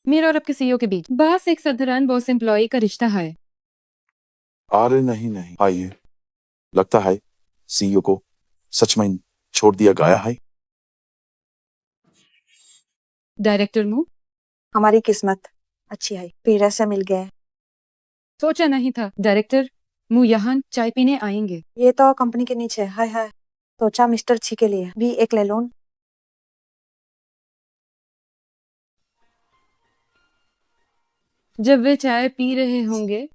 और आपके सीईओ के बीच बस एक साधारण बॉस एम्प्लॉय का रिश्ता है। अरे नहीं, आइए, लगता है सीईओ को सच में छोड़ दिया गया है। डायरेक्टर मुंह, हमारी किस्मत अच्छी है, पीरा से मिल गए। सोचा नहीं था डायरेक्टर मुंह यहाँ चाय पीने आएंगे। ये तो कंपनी के नीचे हाय हाय। सोचा मिस्टर ची के लिए भी एक ले लूं। जब वे चाय पी रहे होंगे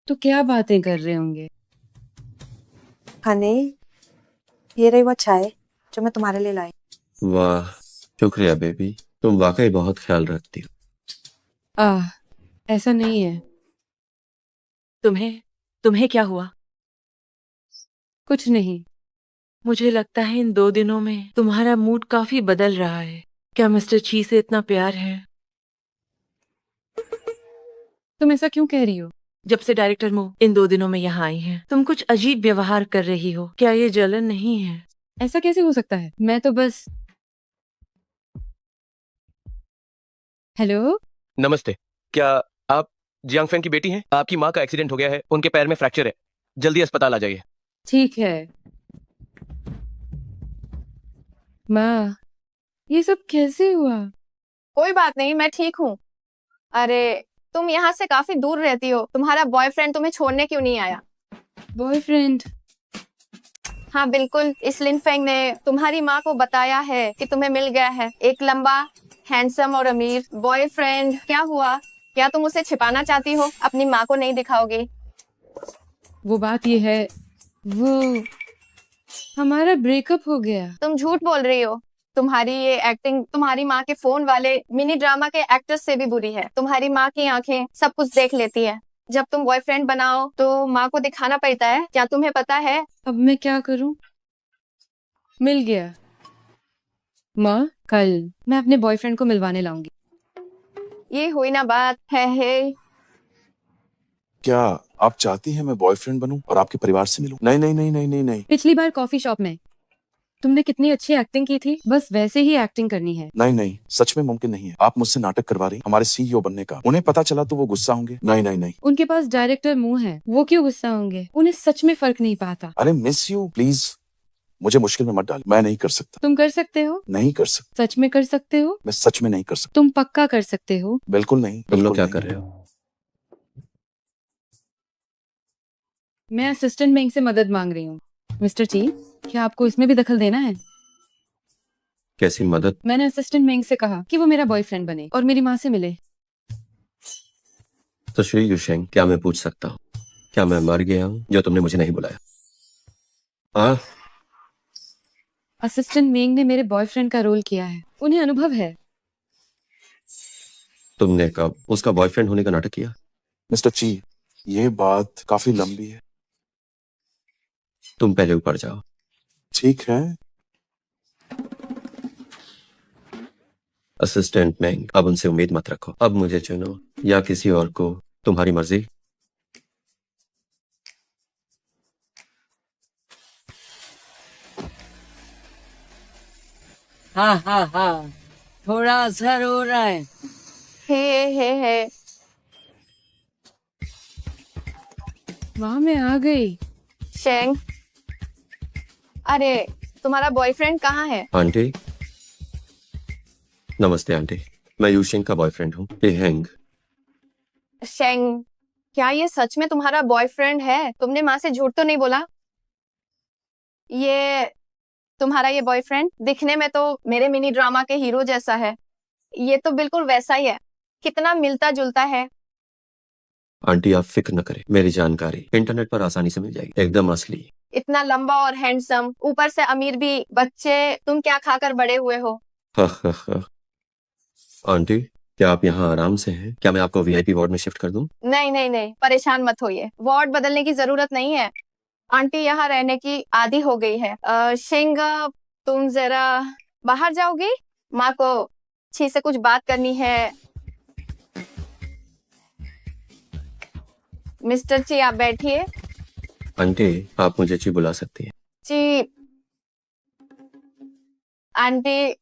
तो क्या बातें कर रहे होंगे? हनी, ये रही वो चाय जो मैं तुम्हारे लिए लाई। वाह, शुक्रिया बेबी, तुम वाकई बहुत ख्याल रखती हो। ऐसा नहीं है। तुम्हें क्या हुआ? कुछ नहीं। मुझे लगता है इन 2 दिनों में तुम्हारा मूड काफी बदल रहा है। क्या मिस्टर ची से इतना प्यार है? तुम ऐसा क्यों कह रही हो? जब से डायरेक्टर मो इन 2 दिनों में यहाँ आई हैं, तुम कुछ अजीब व्यवहार कर रही हो। क्या ये जलन नहीं है? ऐसा कैसे हो सकता है? मैं तो बस। हेलो, नमस्ते। क्या आप जियांग फेंग की बेटी हैं? आपकी माँ का एक्सीडेंट हो गया है, उनके पैर में फ्रैक्चर है, जल्दी अस्पताल आ जाइए। ठीक है। माँ, ये सब कैसे हुआ? कोई बात नहीं, मैं ठीक हूँ। अरे तुम यहाँ से काफी दूर रहती हो, तुम्हारा बॉयफ्रेंड तुम्हें छोड़ने क्यों नहीं आया? बॉयफ्रेंड? हाँ बिल्कुल, इस लिन फेंग ने तुम्हारी माँ को बताया है कि तुम्हें मिल गया है एक लंबा, हैंडसम और अमीर बॉयफ्रेंड। क्या हुआ? क्या तुम उसे छिपाना चाहती हो? अपनी माँ को नहीं दिखाओगी? वो बात ये है, वो हमारा ब्रेकअप हो गया। तुम झूठ बोल रही हो। तुम्हारी ये एक्टिंग तुम्हारी माँ के फोन वाले मिनी ड्रामा के एक्टर्स से भी बुरी है। तुम्हारी माँ की आंखें सब कुछ देख लेती है। जब तुम बॉयफ्रेंड बनाओ तो माँ को दिखाना पड़ता है, क्या तुम्हें पता है? अब मैं क्या करूं? मिल गया। माँ, कल मैं अपने बॉयफ्रेंड को मिलवाने लाऊंगी। ये हुई ना बात है। क्या आप चाहती हैं मैं बॉयफ्रेंड बनूं और आपके परिवार से मिलूं? नहीं। पिछली बार कॉफी शॉप में तुमने कितनी अच्छी एक्टिंग की थी, बस वैसे ही एक्टिंग करनी है। नहीं, सच में मुमकिन नहीं है। आप मुझसे नाटक करवा रही हमारे सीईओ बनने का। उन्हें पता चला तो वो गुस्सा होंगे। नहीं। उनके पास डायरेक्टर मुंह है, वो क्यों गुस्सा होंगे? उन्हें सच में फर्क नहीं पाता। अरे मिस यू, प्लीज मुझे मुश्किल में मत डाल। मैं नहीं कर सकता। तुम कर सकते हो। नहीं कर सकता। सच में कर सकते हो। मैं सच में नहीं कर सकता। तुम पक्का कर सकते हो। बिल्कुल नहीं। तुम लोग क्या नहीं। कर रहे हो? मैं असिस्टेंट बैंक से मदद मांग रही हूँ। मिस्टर ची, क्या आपको इसमें भी दखल देना है? कैसी मदद? मैंने असिस्टेंट बैंक से कहा कि वो मेरा बॉयफ्रेंड बने और मेरी माँ से मिले। तो श्री युशेंग, क्या मैं पूछ सकता हूँ, क्या मैं मर गया हूँ जो तुमने मुझे नहीं बुलाया? असिस्टेंट मेंग ने मेरे बॉयफ्रेंड का रोल किया है, उन्हें अनुभव है। तुमने कब उसका बॉयफ्रेंड होने का नाटक किया? मिस्टर ची, ये बात काफी लंबी है। तुम पहले ऊपर जाओ। ठीक है। असिस्टेंट मैंग, अब उनसे उम्मीद मत रखो। अब मुझे चुनो या किसी और को, तुम्हारी मर्जी। हाँ, थोड़ा असर हो रहा है। हे। वहां मैं आ गई। शेंग, अरे तुम्हारा बॉयफ्रेंड कहाँ है? आंटी, नमस्ते आंटी, मैं यूशिंग का बॉयफ्रेंड हूँ, ये हैंग। शेंग, क्या ये सच में तुम्हारा बॉयफ्रेंड है? तुमने माँ से झूठ तो नहीं बोला? ये तुम्हारा ये बॉयफ्रेंड दिखने में तो मेरे मिनी ड्रामा के हीरो जैसा है। ये तो बिल्कुल वैसा ही है, कितना मिलता जुलता है। आंटी आप फिक्र न करें, मेरी जानकारी इंटरनेट पर आसानी से मिल जाएगी, एकदम असली। इतना लंबा और हैंडसम, ऊपर से अमीर भी। बच्चे तुम क्या खाकर बड़े हुए हो? आंटी, क्या आप यहाँ आराम से हैं? क्या मैं आपको वीआईपी वार्ड में शिफ्ट कर दूं? नहीं नहीं नहीं, परेशान मत होइए, वार्ड बदलने की जरूरत नहीं है। आंटी यहाँ रहने की आदी हो गई है। शिंग, तुम जरा बाहर जाओगी? माँ को छी से कुछ बात करनी है। मिस्टर ची, आप बैठिए। आंटी, आप मुझे ची बुला सकती हैं। जी आंटी,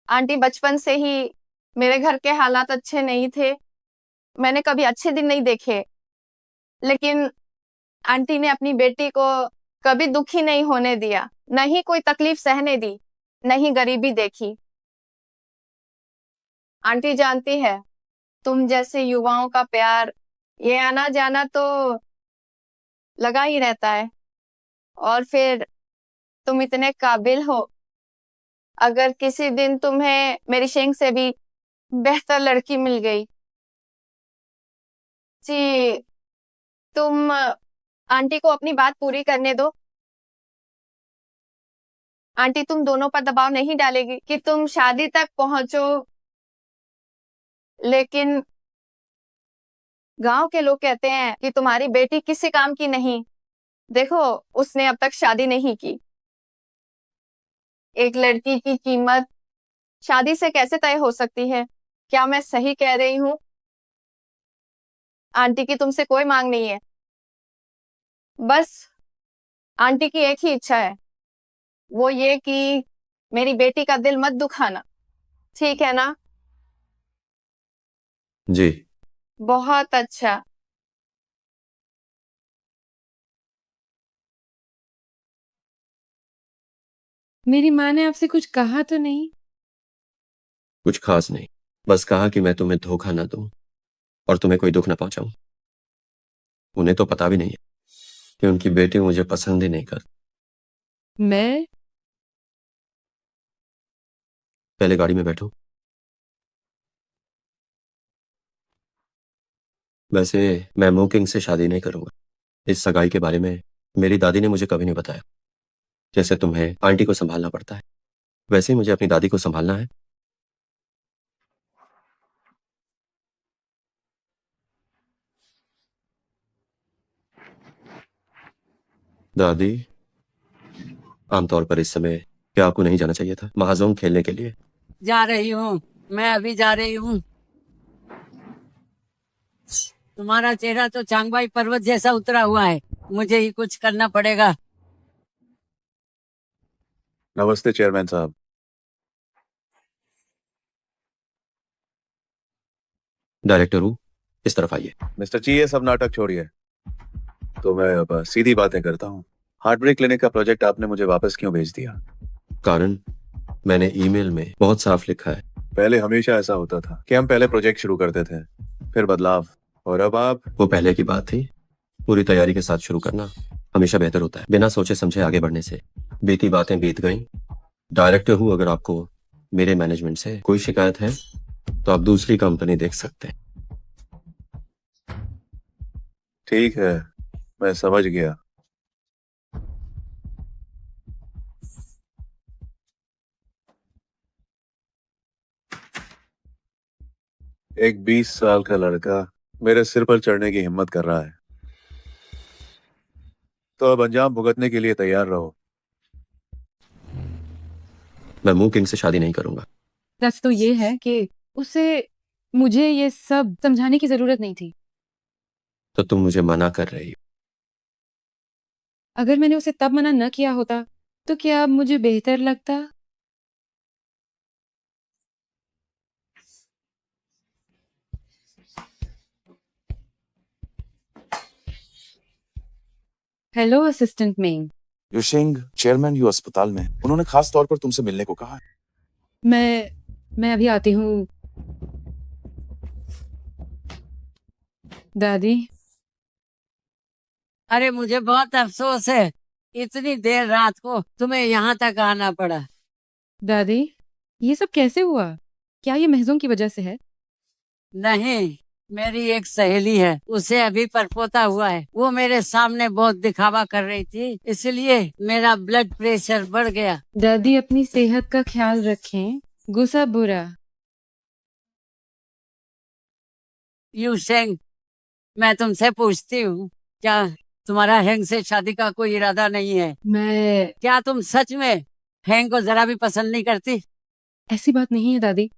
आंटी बचपन से ही मेरे घर के हालात अच्छे नहीं थे, मैंने कभी अच्छे दिन नहीं देखे, लेकिन आंटी ने अपनी बेटी को कभी दुखी नहीं होने दिया, नहीं कोई तकलीफ सहने दी, नहीं गरीबी देखी। आंटी जानती है, तुम जैसे युवाओं का प्यार, ये आना जाना तो लगा ही रहता है, और फिर तुम इतने काबिल हो, अगर किसी दिन तुम्हें मेरी शेंग से भी बेहतर लड़की मिल गई जी, तुम आंटी को अपनी बात पूरी करने दो। आंटी तुम दोनों पर दबाव नहीं डालेगी कि तुम शादी तक पहुंचो, लेकिन गांव के लोग कहते हैं कि तुम्हारी बेटी किसी काम की नहीं। देखो, उसने अब तक शादी नहीं की। एक लड़की की कीमत शादी से कैसे तय हो सकती है? क्या मैं सही कह रही हूँ? आंटी की तुमसे कोई मांग नहीं है, बस आंटी की एक ही इच्छा है, वो ये कि मेरी बेटी का दिल मत दुखाना, ठीक है ना? जी। बहुत अच्छा। मेरी माँ ने आपसे कुछ कहा तो नहीं? कुछ खास नहीं, बस कहा कि मैं तुम्हें धोखा ना दूं और तुम्हें कोई दुख ना पहुंचाऊं। उन्हें तो पता भी नहीं है कि उनकी बेटी मुझे पसंद ही नहीं करती। मैं पहले गाड़ी में बैठो। वैसे मैं मुकिंग से शादी नहीं करूंगा। इस सगाई के बारे में मेरी दादी ने मुझे कभी नहीं बताया। जैसे तुम्हें आंटी को संभालना पड़ता है, वैसे ही मुझे अपनी दादी को संभालना है। दादी, आमतौर पर इस समय क्या आपको नहीं जाना चाहिए था महाजोंग खेलने के लिए? जा रही हूँ, मैं अभी जा रही हूँ। तुम्हारा चेहरा तो चांगबाई पर्वत जैसा उतरा हुआ है, मुझे ही कुछ करना पड़ेगा। नमस्ते चेयरमैन साहब। डायरेक्टर हूँ, इस तरफ आइए। मिस्टर ची, ये सब नाटक छोड़िए, तो मैं अब सीधी बातें करता हूँ। हार्ट ब्रेक क्लिनिक का प्रोजेक्ट आपने मुझे वापस क्यों भेज दिया? कारण मैंने ईमेल में बहुत साफ लिखा है। पहले हमेशा ऐसा होता था कि हम पहले प्रोजेक्ट शुरू करते थे, फिर बदलाव, और अब आप। वो पहले की बात थी। पूरी तैयारी के साथ शुरू करना हमेशा बेहतर होता है, बिना सोचे समझे आगे बढ़ने से। बीती बातें बीत गई। डायरेक्टर हूँ, अगर आपको मेरे मैनेजमेंट से कोई शिकायत है तो आप दूसरी कंपनी देख सकते हैं। ठीक है, मैं समझ गया। एक 20 साल का लड़का मेरे सिर पर चढ़ने की हिम्मत कर रहा है, तो अब अंजाम भुगतने के लिए तैयार रहो। मैं मुकिंग से शादी नहीं करूंगा। सच तो ये है कि उसे मुझे ये सब समझाने की जरूरत नहीं थी। तो तुम मुझे मना कर रही हो? अगर मैंने उसे तब मना न किया होता तो क्या अब मुझे बेहतर लगता? हेलो असिस्टेंट मेंग। युशिंग, चेयरमैन यू अस्पताल में, उन्होंने खास तौर पर तुमसे मिलने को कहा है। मैं अभी आती हूँ। दादी। अरे मुझे बहुत अफसोस है, इतनी देर रात को तुम्हें यहाँ तक आना पड़ा। दादी, ये सब कैसे हुआ? क्या ये महजूम की वजह से है? नहीं, मेरी एक सहेली है, उसे अभी परपोता हुआ है। वो मेरे सामने बहुत दिखावा कर रही थी, इसलिए मेरा ब्लड प्रेशर बढ़ गया। दादी, अपनी सेहत का ख्याल रखें। गुस्सा बुरा। यू शेंग, मैं तुमसे पूछती हूँ, क्या तुम्हारा हैंग से शादी का कोई इरादा नहीं है? मैं क्या तुम सच में हैंग को जरा भी पसंद नहीं करती? ऐसी बात नहीं है दादी,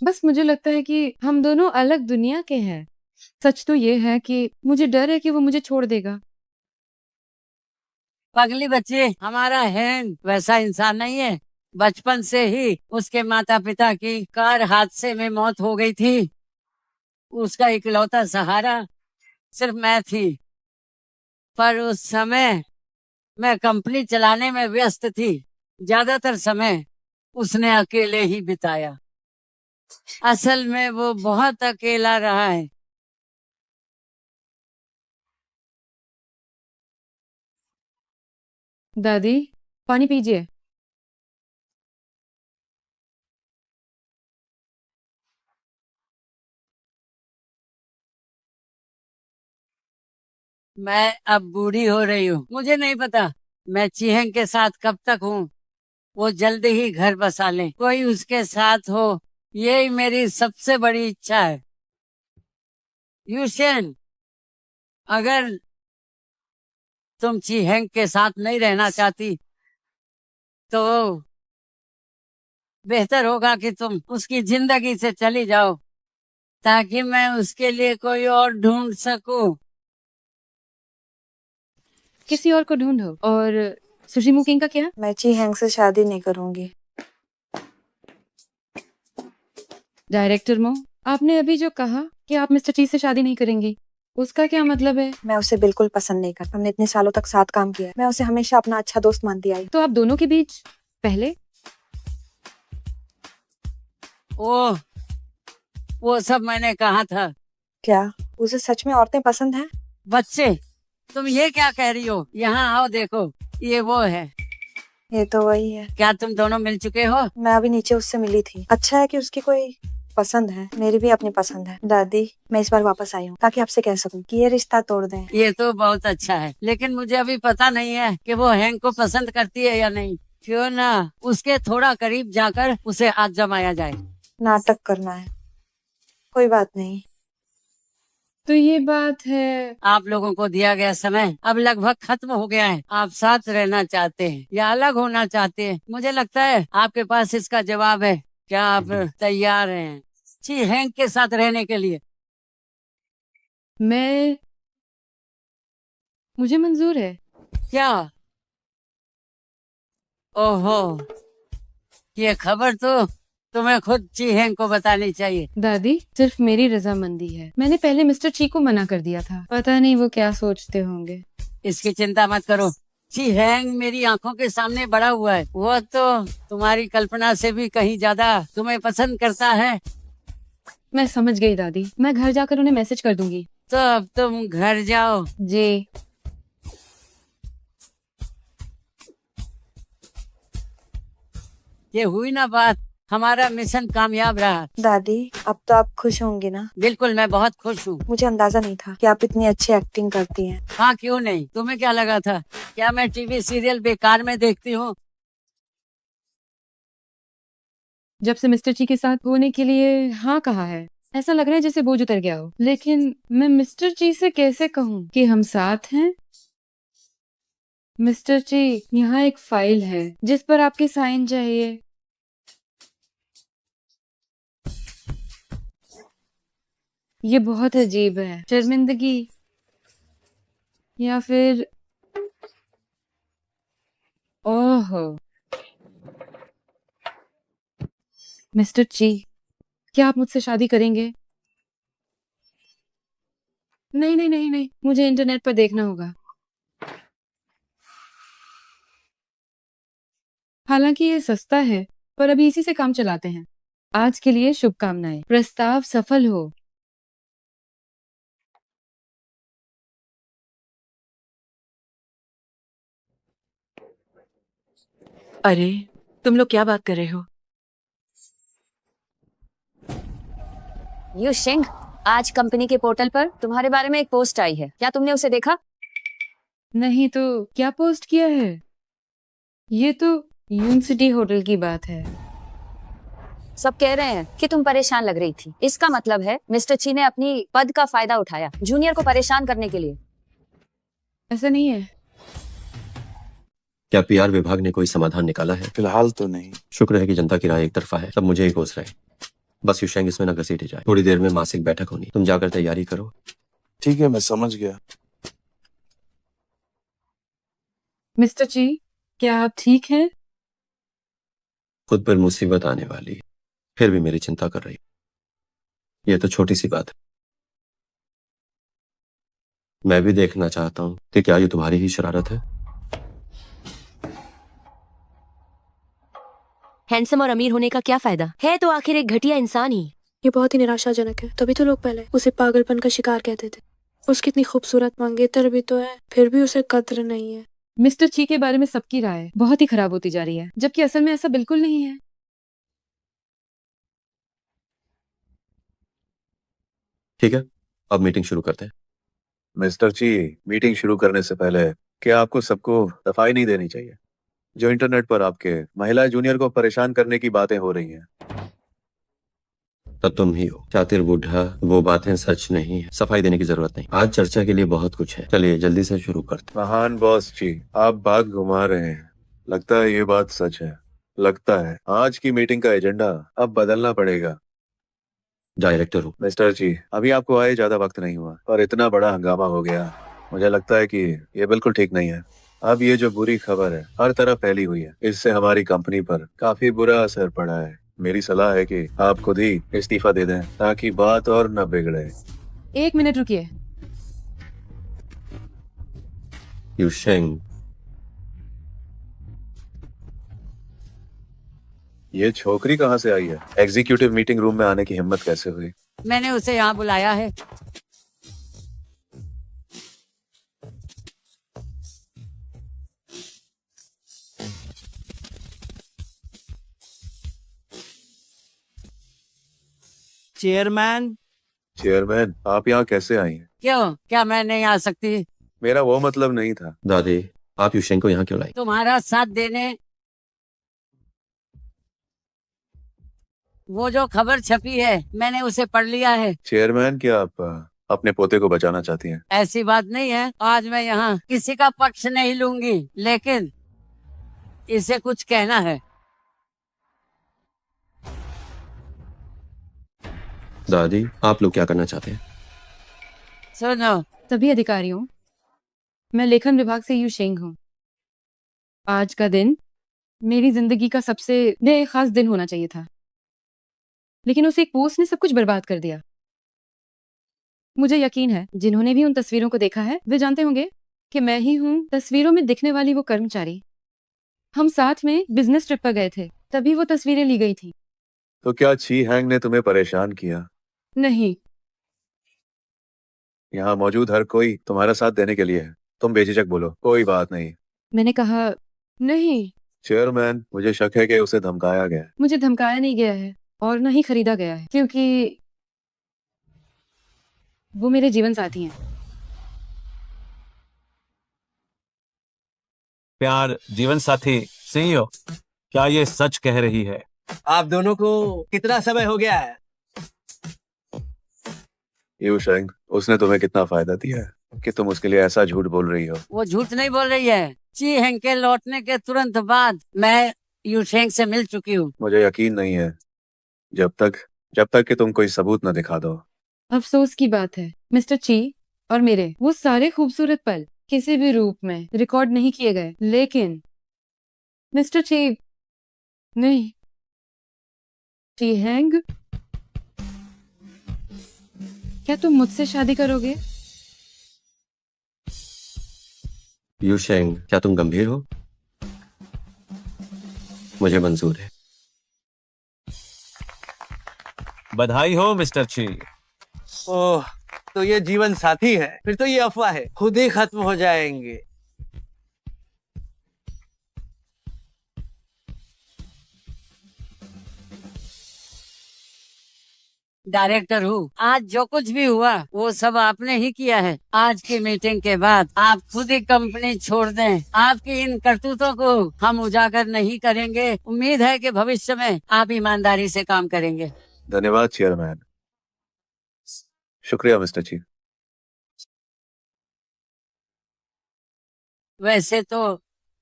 बस मुझे लगता है कि हम दोनों अलग दुनिया के हैं। सच तो ये है कि मुझे डर है कि वो मुझे छोड़ देगा। पगली बच्ची, हमारा हैंग वैसा इंसान नहीं है। बचपन से ही उसके माता पिता की कार हादसे में मौत हो गई थी। उसका इकलौता सहारा सिर्फ मैं थी, पर उस समय मैं कंपनी चलाने में व्यस्त थी। ज्यादातर समय उसने अकेले ही बिताया। असल में वो बहुत अकेला रहा है। दादी, पानी पीजिए। मैं अब बूढ़ी हो रही हूँ, मुझे नहीं पता मैं चीहंग के साथ कब तक हूँ। वो जल्दी ही घर बसा ले, कोई उसके साथ हो, यही मेरी सबसे बड़ी इच्छा है। यूशन, अगर तुम चीहंग के साथ नहीं रहना चाहती तो बेहतर होगा कि तुम उसकी जिंदगी से चली जाओ, ताकि मैं उसके लिए कोई और ढूंढ सकूं। किसी और को ढूंढो। और सुशीमू किंग का क्या? मैं ची हैंग से शादी नहीं करूंगी। डायरेक्टर मो, आपने अभी जो कहा कि आप मिस्टर ची से शादी नहीं करेंगी, उसका क्या मतलब है? मैं उसे बिल्कुल पसंद नहीं करता। हमने इतने सालों तक साथ काम किया है। मैं उसे हमेशा अपना अच्छा दोस्त मानती आई। तो आप दोनों के बीच पहले वो सब मैंने कहा था। क्या उसे सच में औरतें पसंद हैं? बच्चे, तुम ये क्या कह रही हो? यहाँ आओ, देखो, ये वो है। ये तो वही है। क्या तुम दोनों मिल चुके हो? मैं अभी नीचे उससे मिली थी। अच्छा है कि उसकी कोई पसंद है। मेरी भी अपनी पसंद है। दादी, मैं इस बार वापस आई हूँ ताकि आपसे कह सकूं कि ये रिश्ता तोड़ दें। ये तो बहुत अच्छा है, लेकिन मुझे अभी पता नहीं है कि वो हैंक को पसंद करती है या नहीं। क्यों ना उसके थोड़ा करीब जाकर उसे आजमाया जाए। नाटक करना है, कोई बात नहीं। तो ये बात है। आप लोगों को दिया गया समय अब लगभग खत्म हो गया है। आप साथ रहना चाहते हैं या अलग होना चाहते हैं? मुझे लगता है आपके पास इसका जवाब है। क्या आप तैयार हैं ची हैंक के साथ रहने के लिए? मुझे मंजूर है। क्या? ओहो, ये खबर तो तुम्हें खुद ची हैंक को बतानी चाहिए। दादी, सिर्फ मेरी रजामंदी है। मैंने पहले मिस्टर ची को मना कर दिया था। पता नहीं वो क्या सोचते होंगे। इसकी चिंता मत करो। ची हैंग मेरी आंखों के सामने बड़ा हुआ है। वो तो तुम्हारी कल्पना से भी कहीं ज्यादा तुम्हें पसंद करता है। मैं समझ गई दादी, मैं घर जाकर उन्हें मैसेज कर दूंगी। तो अब तुम घर जाओ। जी। ये हुई ना बात, हमारा मिशन कामयाब रहा। दादी, अब तो आप खुश होंगी ना? बिल्कुल, मैं बहुत खुश हूँ। मुझे अंदाजा नहीं था कि आप इतनी अच्छी एक्टिंग करती हैं। हाँ, क्यों नहीं? तुम्हें क्या लगा था? क्या मैं टीवी सीरियल बेकार में देखती हूँ? जब से मिस्टर ची के साथ होने के लिए हाँ कहा है, ऐसा लग रहा है जैसे बोझ उतर गया हो। लेकिन मैं मिस्टर ची से कैसे कहूँ कि हम साथ हैं? मिस्टर ची, यहाँ एक फाइल है जिस पर आपके साइन चाहिए। ये बहुत अजीब है। शर्मिंदगी या फिर ओहो। मिस्टर ची, क्या आप मुझसे शादी करेंगे? नहीं नहीं नहीं नहीं, मुझे इंटरनेट पर देखना होगा। हालांकि ये सस्ता है, पर अभी इसी से काम चलाते हैं। आज के लिए शुभकामनाएं। प्रस्ताव सफल हो। अरे, तुम लोग क्या बात कर रहे हो? यू शिंग, आज कंपनी के पोर्टल पर तुम्हारे बारे में एक पोस्ट आई है। क्या तुमने उसे देखा? नहीं तो क्या पोस्ट किया है? ये तो यूनिवर्सिटी होटल की बात है। सब कह रहे हैं कि तुम परेशान लग रही थी। इसका मतलब है मिस्टर ची ने अपनी पद का फायदा उठाया जूनियर को परेशान करने के लिए। ऐसा नहीं है। क्या पीआर विभाग ने कोई समाधान निकाला है? फिलहाल तो नहीं। शुक्र है कि जनता की राय एक तरफा है, सब मुझे ही कोस रहे। बस युशेंग इसमें न घसीटी जाए। थोड़ी देर में मासिक बैठक होनी, तुम जाकर तैयारी करो। ठीक है, मैं समझ गया। मिस्टर ची, क्या आप ठीक हैं? खुद पर मुसीबत आने वाली, फिर भी मेरी चिंता कर रही। यह तो छोटी सी बात है। मैं भी देखना चाहता हूं कि क्या ये तुम्हारी ही शरारत है। हैंडसम और अमीर होने का क्या फायदा है, तो आखिर एक घटिया इंसान ही। ये बहुत ही निराशाजनक है। तभी तो लोग पहले उसे पागलपन का शिकार कहते थे। उसकी इतनी खूबसूरत मंगेतर भी तो है, फिर भी उसे कद्र नहीं है। मिस्टर ची के बारे में सबकी राय बहुत ही खराब होती जा रही है, जबकि असल में ऐसा बिल्कुल नहीं है। ठीक है, अब मीटिंग शुरू करते हैं। मिस्टर ची, मीटिंग शुरू करने से पहले क्या आपको सबको सफाई नहीं देनी चाहिए? जो इंटरनेट पर आपके महिला जूनियर को परेशान करने की बातें हो रही हैं। तब तुम ही हो चातिर बूढ़ा, वो बातें सच नहीं है। सफाई देने की जरूरत नहीं, आज चर्चा के लिए बहुत कुछ है। चलिए जल्दी से शुरू करते। महान बॉस जी, आप बात घुमा रहे हैं। लगता है ये बात सच है। लगता है आज की मीटिंग का एजेंडा अब बदलना पड़ेगा। डायरेक्टर हूँ। मिस्टर जी, अभी आपको आए ज्यादा वक्त नहीं हुआ और इतना बड़ा हंगामा हो गया। मुझे लगता है कि ये बिल्कुल ठीक नहीं है। अब ये जो बुरी खबर है हर तरफ फैली हुई है, इससे हमारी कंपनी पर काफी बुरा असर पड़ा है। मेरी सलाह है कि आप खुद ही इस्तीफा दे दें ताकि बात और न बिगड़े। 1 मिनट रुकिए। युशेंग, ये छोकरी कहाँ से आई है? एग्जीक्यूटिव मीटिंग रूम में आने की हिम्मत कैसे हुई? मैंने उसे यहाँ बुलाया है। चेयरमैन। चेयरमैन, आप यहाँ कैसे आई हैं? क्यों, क्या मैं नहीं आ सकती? मेरा वो मतलब नहीं था। दादी, आप युशेंग को यहाँ क्यों लाई? तुम्हारा साथ देने। वो जो खबर छपी है मैंने उसे पढ़ लिया है। चेयरमैन, क्या आप अपने पोते को बचाना चाहती हैं? ऐसी बात नहीं है। आज मैं यहाँ किसी का पक्ष नहीं लूंगी, लेकिन इसे कुछ कहना है। दादी, आप लोग क्या करना चाहते हैं? सुनो, सभी अधिकारियों, मैं लेखन विभाग से युशेंग हूँ। आज का दिन मेरी जिंदगी का सबसे खास दिन होना चाहिए था, लेकिन उस एक पोस्ट ने सब कुछ बर्बाद कर दिया। मुझे यकीन है जिन्होंने भी उन तस्वीरों को देखा है वे जानते होंगे कि मैं ही हूँ तस्वीरों में दिखने वाली वो कर्मचारी। हम साथ में बिजनेस ट्रिप पर गए थे, तभी वो तस्वीरें ली गई थी। तो क्या ची हैंग ने तुम्हें परेशान किया? नहीं। यहाँ मौजूद हर कोई तुम्हारा साथ देने के लिए है। तुम बेझिझक बोलो, कोई बात नहीं। मैंने कहा नहीं। चेयरमैन, मुझे शक है कि उसे धमकाया गया है। मुझे धमकाया नहीं गया है और न ही खरीदा गया है, क्योंकि वो मेरे जीवन साथी हैं। प्यार जीवन साथी सीईओ, क्या ये सच कह रही है? आप दोनों को कितना समय हो गया है? युशेंग, उसने तुम्हें कितना फायदा दिया है कि तुम उसके लिए ऐसा झूठ बोल रही हो? वो झूठ नहीं बोल रही है। ची हेंग के लौटने के तुरंत बाद मैं यूशेंग से मिल चुकी हूँ। मुझे यकीन नहीं है जब तक कि तुम कोई सबूत न दिखा दो। अफसोस की बात है मिस्टर ची, और मेरे वो सारे खूबसूरत पल किसी भी रूप में रिकॉर्ड नहीं किए गए। लेकिन मिस्टर ची नहीं, ची हैंग, क्या तुम मुझसे शादी करोगे? युशेंग, क्या तुम गंभीर हो? मुझे मंजूर है। बधाई हो मिस्टर ची। ओह, तो ये जीवन साथी है? फिर तो ये अफवाह है, खुद ही खत्म हो जाएंगे। डायरेक्टर हूँ। आज जो कुछ भी हुआ वो सब आपने ही किया है। आज की मीटिंग के बाद आप खुद ही कंपनी छोड़ दें। आपकी इन करतूतों को हम उजागर नहीं करेंगे। उम्मीद है कि भविष्य में आप ईमानदारी से काम करेंगे। धन्यवाद चेयरमैन। शुक्रिया मिस्टर चीफ। वैसे तो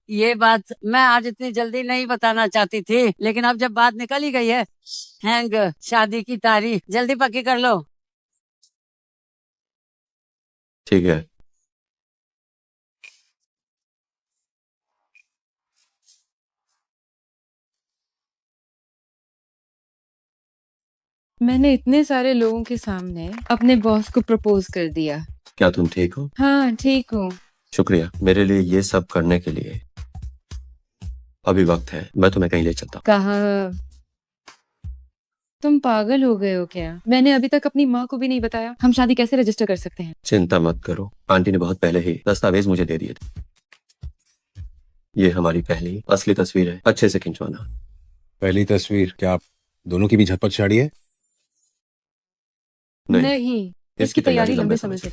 ये बात मैं आज इतनी जल्दी नहीं बताना चाहती थी, लेकिन अब जब बात निकल ही गई है, हैंग शादी की तारीख जल्दी पक्की कर लो। ठीक है। मैंने इतने सारे लोगों के सामने अपने बॉस को प्रपोज कर दिया। क्या तुम ठीक हो? हाँ ठीक हूँ। शुक्रिया मेरे लिए ये सब करने के लिए। अभी वक्त है, मैं तुम्हें कहीं ले चलता हूँ। कहाँ? तुम पागल हो गए हो क्या? मैंने अभी तक अपनी माँ को भी नहीं बताया। हम शादी कैसे रजिस्टर कर सकते हैं? चिंता मत करो, आंटी ने बहुत पहले ही दस्तावेज मुझे दे दिए थे। ये हमारी पहली असली तस्वीर है, अच्छे से खिंचवाना। पहली तस्वीर क्या आप दोनों की भी झटपट चाड़ी है? नहीं, इसकी तैयारी लंबे समय से